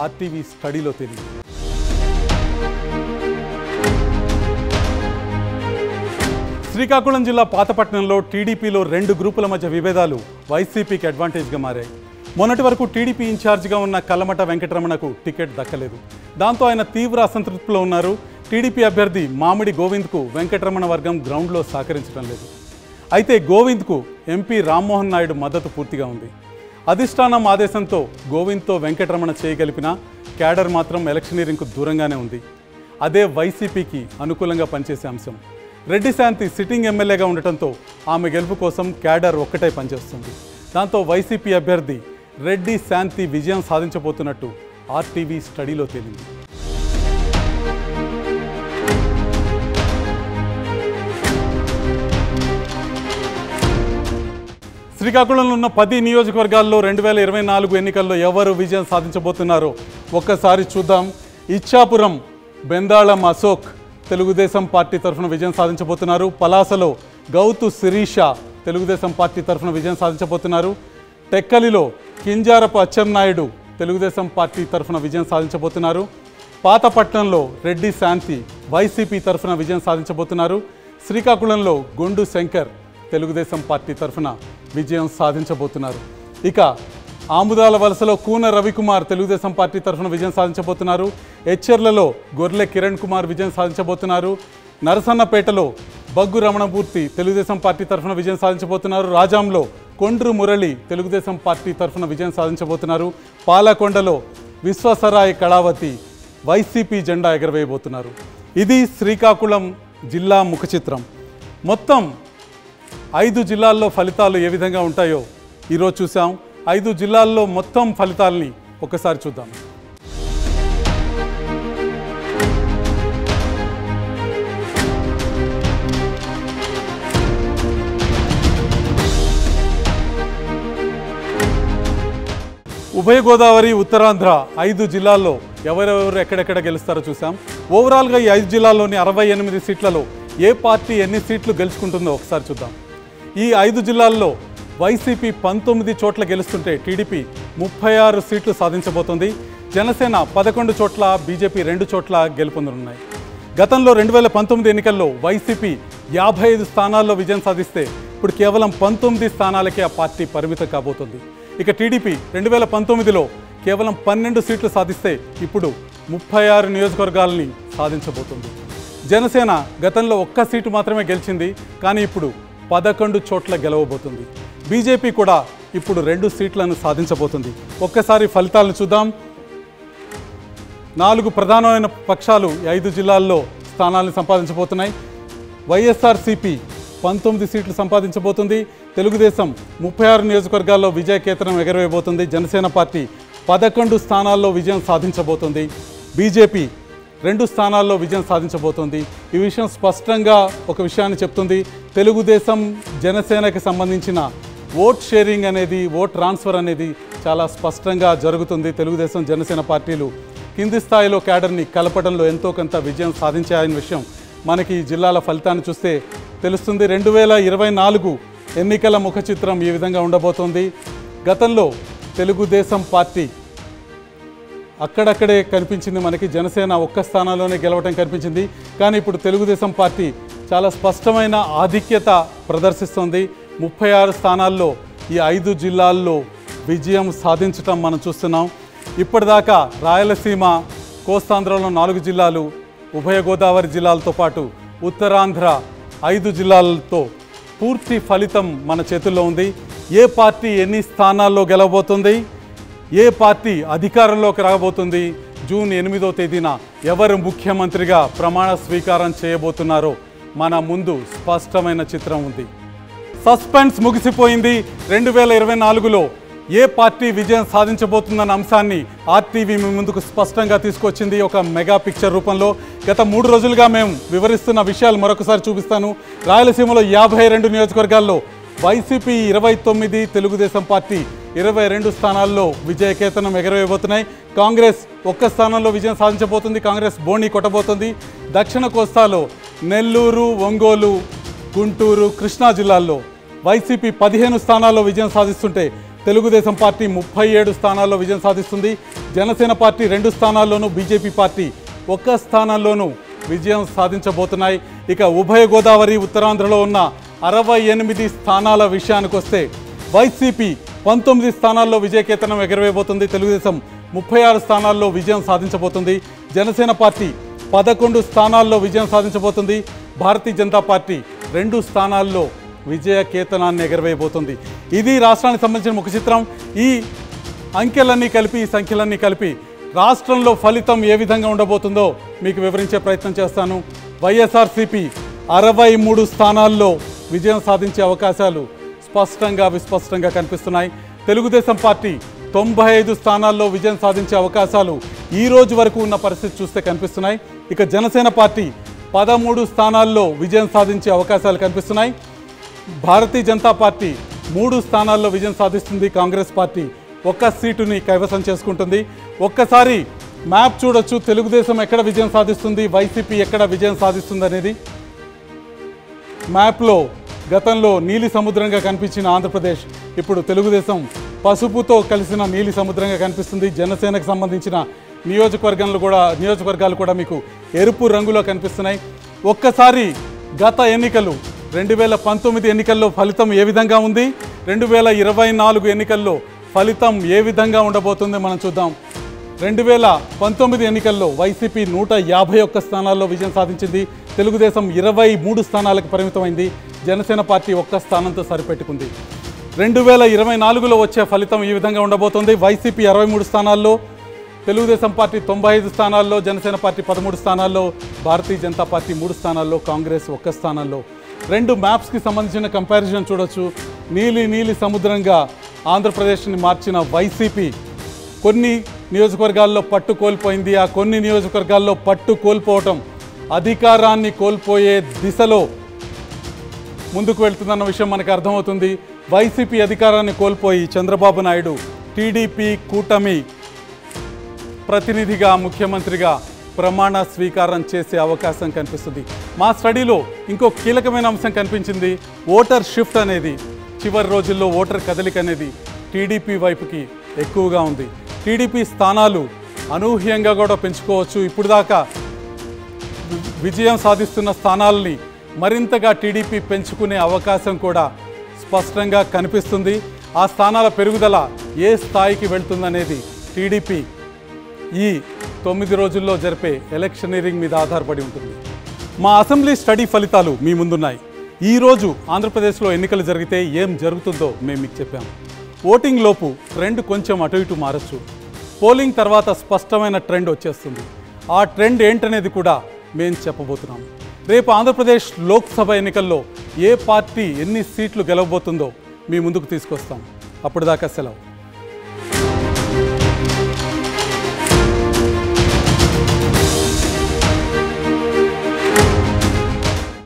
ఆర్టీవీ స్టడీలో తెలియదు. శ్రీకాకుళం జిల్లా పాతపట్నంలో టీడీపీలో 2 గ్రూపుల మధ్య విభేదాలు వైసీపీకి అడ్వాంటేజ్గా మారాయి. మొన్నటి వరకు టీడీపీ ఇన్ఛార్జిగా ఉన్న కల్లమట వెంకటరమణకు టికెట్ దక్కలేదు. దాంతో ఆయన తీవ్ర అసంతృప్తిలో ఉన్నారు. టీడీపీ అభ్యర్థి మామిడి గోవింద్కు వెంకటరమణ వర్గం గ్రౌండ్లో సహకరించడం లేదు. అయితే గోవింద్కు ఎంపీ రామ్మోహన్ నాయుడు మద్దతు పూర్తిగా ఉంది. అధిష్టానం ఆదేశంతో గోవింద్తో వెంకటరమణ చేయగలిపిన క్యాడర్ మాత్రం ఎలక్షనీరింగ్కు దూరంగానే ఉంది. అదే వైసీపీకి అనుకూలంగా పనిచేసే అంశం. రెడ్డి శాంతి సిట్టింగ్ ఎమ్మెల్యేగా ఉండటంతో ఆమె గెలుపు కోసం క్యాడర్ ఒక్కటే పనిచేస్తుంది. దాంతో వైసీపీ అభ్యర్థి రెడ్డి శాంతి విజయం సాధించబోతున్నట్టు ఆర్టీవీ స్టడీలో తేలింది. శ్రీకాకుళంలో ఉన్న 10 నియోజకవర్గాల్లో 2024 ఎన్నికల్లో ఎవరు విజయం సాధించబోతున్నారో ఒక్కసారి చూద్దాం. ఇచ్చాపురం బెందాళం అశోక్ తెలుగుదేశం పార్టీ తరఫున విజయం సాధించబోతున్నారు. పలాసలో గౌతు శిరీష తెలుగుదేశం పార్టీ తరఫున విజయం సాధించబోతున్నారు. టెక్కలిలో కింజారపు అచ్చెన్నాయుడు తెలుగుదేశం పార్టీ తరఫున విజయం సాధించబోతున్నారు. పాతపట్నంలో రెడ్డి శాంతి వైసీపీ తరఫున విజయం సాధించబోతున్నారు. శ్రీకాకుళంలో గొండు శంకర్ తెలుగుదేశం పార్టీ తరఫున విజయం సాధించబోతున్నారు. ఇక ఆముదాల వలసలో కూన రవికుమార్ తెలుగుదేశం పార్టీ తరఫున విజయం సాధించబోతున్నారు. ఎచ్చెర్లలో గొర్లె కిరణ్ కుమార్ విజయం సాధించబోతున్నారు. నరసన్నపేటలో బగ్గు రమణమూర్తి తెలుగుదేశం పార్టీ తరఫున విజయం సాధించబోతున్నారు. రాజాంలో కొండ్రు మురళి తెలుగుదేశం పార్టీ తరఫున విజయం సాధించబోతున్నారు. పాలకొండలో విశ్వసరాయ్ కళావతి వైసీపీ జెండా ఎగరవేయబోతున్నారు. ఇది శ్రీకాకుళం జిల్లా ముఖ చిత్రం. మొత్తం 5 జిల్లాల్లో ఫలితాలు ఏ విధంగా ఉంటాయో ఈరోజు చూసాం. 5 జిల్లాల్లో మొత్తం ఫలితాలని ఒకసారి చూద్దాం. ఉభయ గోదావరి, ఉత్తరాంధ్ర 5 జిల్లాల్లో ఎవరెవరు ఎక్కడెక్కడ గెలుస్తారో చూసాం. ఓవరాల్గా ఈ 5 జిల్లాల్లోని 68 సీట్లలో ఏ పార్టీ ఎన్ని సీట్లు గెలుచుకుంటుందో ఒకసారి చూద్దాం. ఈ 5 జిల్లాల్లో వైసీపీ 19 చోట్ల గెలుస్తుంటే టీడీపీ 36 సీట్లు సాధించబోతోంది. జనసేన 11 చోట్ల, బీజేపీ 2 చోట్ల గెలుపొందనున్నాయి. గతంలో 2019 ఎన్నికల్లో వైసీపీ 55 స్థానాల్లో విజయం సాధిస్తే ఇప్పుడు కేవలం 19 స్థానాలకే ఆ పార్టీ పరిమితం కాబోతుంది. ఇక టీడీపీ 2019లో కేవలం 12 సీట్లు సాధిస్తే ఇప్పుడు 36 నియోజకవర్గాలని సాధించబోతుంది. జనసేన గతంలో ఒక్క సీటు మాత్రమే గెలిచింది, కానీ ఇప్పుడు 11 చోట్ల గెలవబోతుంది. బీజేపీ కూడా ఇప్పుడు 2 సీట్లను సాధించబోతుంది. ఒక్కసారి ఫలితాలను చూద్దాం. 4 ప్రధానమైన పక్షాలు 5 జిల్లాల్లో స్థానాలను సంపాదించబోతున్నాయి. వైఎస్ఆర్సీపీ 19 సీట్లు సంపాదించబోతుంది. తెలుగుదేశం 36 నియోజకవర్గాల్లో విజయకేతనం ఎగరవేయబోతుంది. జనసేన పార్టీ 11 స్థానాల్లో విజయం సాధించబోతుంది. బీజేపీ 2 స్థానాల్లో విజయం సాధించబోతోంది. ఈ విషయం స్పష్టంగా ఒక విషయాన్ని చెప్తుంది. తెలుగుదేశం జనసేనకి సంబంధించిన ఓట్ షేరింగ్ అనేది, ఓట్ ట్రాన్స్ఫర్ అనేది చాలా స్పష్టంగా జరుగుతుంది. తెలుగుదేశం జనసేన పార్టీలు కింది స్థాయిలో క్యాడర్ని కలపడంలో ఎంతో కొంత విజయం సాధించాయనే విషయం మనకి ఈ జిల్లాల ఫలితాన్ని చూస్తే తెలుస్తుంది. 2024 ఎన్నికల ముఖ చిత్రం ఈ విధంగా ఉండబోతోంది. గతంలో తెలుగుదేశం పార్టీ అక్కడక్కడే కనిపించింది మనకి. జనసేన ఒక్క స్థానంలోనే గెలవటం కనిపించింది. కానీ ఇప్పుడు తెలుగుదేశం పార్టీ చాలా స్పష్టమైన ఆధిక్యత ప్రదర్శిస్తోంది. 36 స్థానాల్లో ఈ 5 జిల్లాల్లో విజయం సాధించటం మనం చూస్తున్నాం. ఇప్పటిదాకా రాయలసీమ, కోస్తాంధ్రలో 4 జిల్లాలు, ఉభయ గోదావరి జిల్లాలతో పాటు ఉత్తరాంధ్ర 5 జిల్లాలతో పూర్తి ఫలితం మన చేతుల్లో ఉంది. ఏ పార్టీ ఎన్ని స్థానాల్లో గెలవబోతుంది, ఏ పార్టీ అధికారంలోకి రాబోతుంది, జూన్ 8వ తేదీన ఎవరు ముఖ్యమంత్రిగా ప్రమాణ స్వీకారం చేయబోతున్నారో మన ముందు స్పష్టమైన చిత్రం ఉంది. సస్పెన్స్ ముగిసిపోయింది. 2024లో ఏ పార్టీ విజయం సాధించబోతుందన్న అంశాన్ని ఆర్టీవీ మీ ముందుకు స్పష్టంగా తీసుకొచ్చింది ఒక మెగా పిక్చర్ రూపంలో. గత 3 రోజులుగా మేము వివరిస్తున్న విషయాలు మరొకసారి చూపిస్తాను. రాయలసీమలో 52 నియోజకవర్గాల్లో వైసీపీ 29, తెలుగుదేశం పార్టీ 22 స్థానాల్లో విజయకేతనం ఎగరవేయబోతున్నాయి. కాంగ్రెస్ ఒక్క స్థానంలో విజయం సాధించబోతుంది. కాంగ్రెస్ బోణి కొట్టబోతుంది. దక్షిణ కోస్తాలో నెల్లూరు, ఒంగోలు, గుంటూరు, కృష్ణా జిల్లాల్లో వైసీపీ 15 స్థానాల్లో విజయం సాధిస్తుంటే తెలుగుదేశం పార్టీ 37 స్థానాల్లో విజయం సాధిస్తుంది. జనసేన పార్టీ 2 స్థానాల్లోనూ, బీజేపీ పార్టీ 1 స్థానంలోనూ విజయం సాధించబోతున్నాయి. ఇక ఉభయ గోదావరి, ఉత్తరాంధ్రలో ఉన్న 68 స్థానాల విషయానికి వస్తే వైసీపీ 19 స్థానాల్లో విజయకేతనం ఎగరవేయబోతుంది. తెలుగుదేశం 36 స్థానాల్లో విజయం సాధించబోతుంది. జనసేన పార్టీ 11 స్థానాల్లో విజయం సాధించబోతుంది. భారతీయ జనతా పార్టీ 2 స్థానాల్లో విజయకేతనాన్ని ఎగరవేయబోతుంది. ఇది రాష్ట్రానికి సంబంధించిన ముఖ చిత్రం. ఈ అంకెలన్నీ కలిపి, ఈ సంఖ్యలన్నీ కలిపి రాష్ట్రంలో ఫలితం ఏ విధంగా ఉండబోతుందో మీకు వివరించే ప్రయత్నం చేస్తాను. వైఎస్ఆర్సీపీ 63 స్థానాల్లో విజయం సాధించే అవకాశాలు స్పష్టంగా, విస్పష్టంగా కనిపిస్తున్నాయి. తెలుగుదేశం పార్టీ 95 స్థానాల్లో విజయం సాధించే అవకాశాలు ఈ రోజు వరకు ఉన్న పరిస్థితి చూస్తే కనిపిస్తున్నాయి. ఇక జనసేన పార్టీ 13 స్థానాల్లో విజయం సాధించే అవకాశాలు కనిపిస్తున్నాయి. భారతీయ జనతా పార్టీ 3 స్థానాల్లో విజయం సాధిస్తుంది. కాంగ్రెస్ పార్టీ 1 సీటుని కైవసం చేసుకుంటుంది. ఒక్కసారి మ్యాప్ చూడొచ్చు. తెలుగుదేశం ఎక్కడ విజయం సాధిస్తుంది, వైసీపీ ఎక్కడ విజయం సాధిస్తుంది అనేది. మ్యాప్లో గతంలో నీలి సముద్రంగా కనిపించిన ఆంధ్రప్రదేశ్ ఇప్పుడు తెలుగుదేశం పసుపుతో కలిసిన నీలి సముద్రంగా కనిపిస్తుంది. జనసేనకు సంబంధించిన నియోజకవర్గాలు కూడా మీకు ఎరుపు రంగులో కనిపిస్తున్నాయి. ఒక్కసారి గత ఎన్నికలు 2019 ఎన్నికల్లో ఫలితం ఏ విధంగా ఉంది, 2024 ఎన్నికల్లో ఫలితం ఏ విధంగా ఉండబోతుందో మనం చూద్దాం. 2019 ఎన్నికల్లో వైసీపీ 151 స్థానాల్లో విజయం సాధించింది. తెలుగుదేశం 23 స్థానాలకు పరిమితమైంది. జనసేన పార్టీ 1 స్థానంతో సరిపెట్టుకుంది. 2024లో వచ్చే ఫలితం ఈ విధంగా ఉండబోతోంది. వైసీపీ 63 స్థానాల్లో, తెలుగుదేశం పార్టీ 95 స్థానాల్లో, జనసేన పార్టీ 13 స్థానాల్లో, భారతీయ జనతా పార్టీ 3 స్థానాల్లో, కాంగ్రెస్ 1 స్థానాల్లో. 2 మ్యాప్స్కి సంబంధించిన కంపారిజన్ చూడొచ్చు. నీలి సముద్రంగా ఆంధ్రప్రదేశ్ని మార్చిన వైసీపీ కొన్ని నియోజకవర్గాల్లో పట్టు కోల్పోయింది. ఆ కొన్ని నియోజకవర్గాల్లో పట్టు కోల్పోవటం అధికారాన్ని కోల్పోయే దిశలో ముందుకు వెళ్తుందన్న విషయం మనకు అర్థమవుతుంది. వైసీపీ అధికారాన్ని కోల్పోయి చంద్రబాబు నాయుడు టీడీపీ కూటమి ప్రతినిధిగా, ముఖ్యమంత్రిగా ప్రమాణ స్వీకారం చేసే అవకాశం కనిపిస్తుంది. మా స్టడీలో ఇంకో కీలకమైన అంశం కనిపించింది. ఓటర్ షిఫ్ట్ అనేది, చివరి రోజుల్లో ఓటర్ కదలిక అనేది టీడీపీ వైపుకి ఎక్కువగా ఉంది. టీడీపీ స్థానాలు అనూహ్యంగా కూడా పెంచుకోవచ్చు. ఇప్పుడు దాకా విజయం సాధిస్తున్న స్థానాలని మరింతగా టీడీపీ పెంచుకునే అవకాశం కూడా స్పష్టంగా కనిపిస్తుంది. ఆ స్థానాల పెరుగుదల ఏ స్థాయికి వెళ్తుందనేది టీడీపీ ఈ 9 రోజుల్లో జరిపే ఎలక్షనీరింగ్ మీద ఆధారపడి ఉంటుంది. మా అసెంబ్లీ స్టడీ ఫలితాలు మీ ముందున్నాయి. ఈరోజు ఆంధ్రప్రదేశ్లో ఎన్నికలు జరిగితే ఏం జరుగుతుందో మేము మీకు చెప్పాము. ఓటింగ్ లోపు ట్రెండ్ కొంచెం అటు ఇటు మారచ్చు. పోలింగ్ తర్వాత స్పష్టమైన ట్రెండ్ వచ్చేస్తుంది. ఆ ట్రెండ్ ఏంటనేది కూడా మేము చెప్పబోతున్నాము. రేపు ఆంధ్రప్రదేశ్ లోక్సభ ఎన్నికల్లో ఏ పార్టీ ఎన్ని సీట్లు గెలవబోతుందో మీ ముందుకు తీసుకొస్తాం. అప్పటిదాకా సెలవు.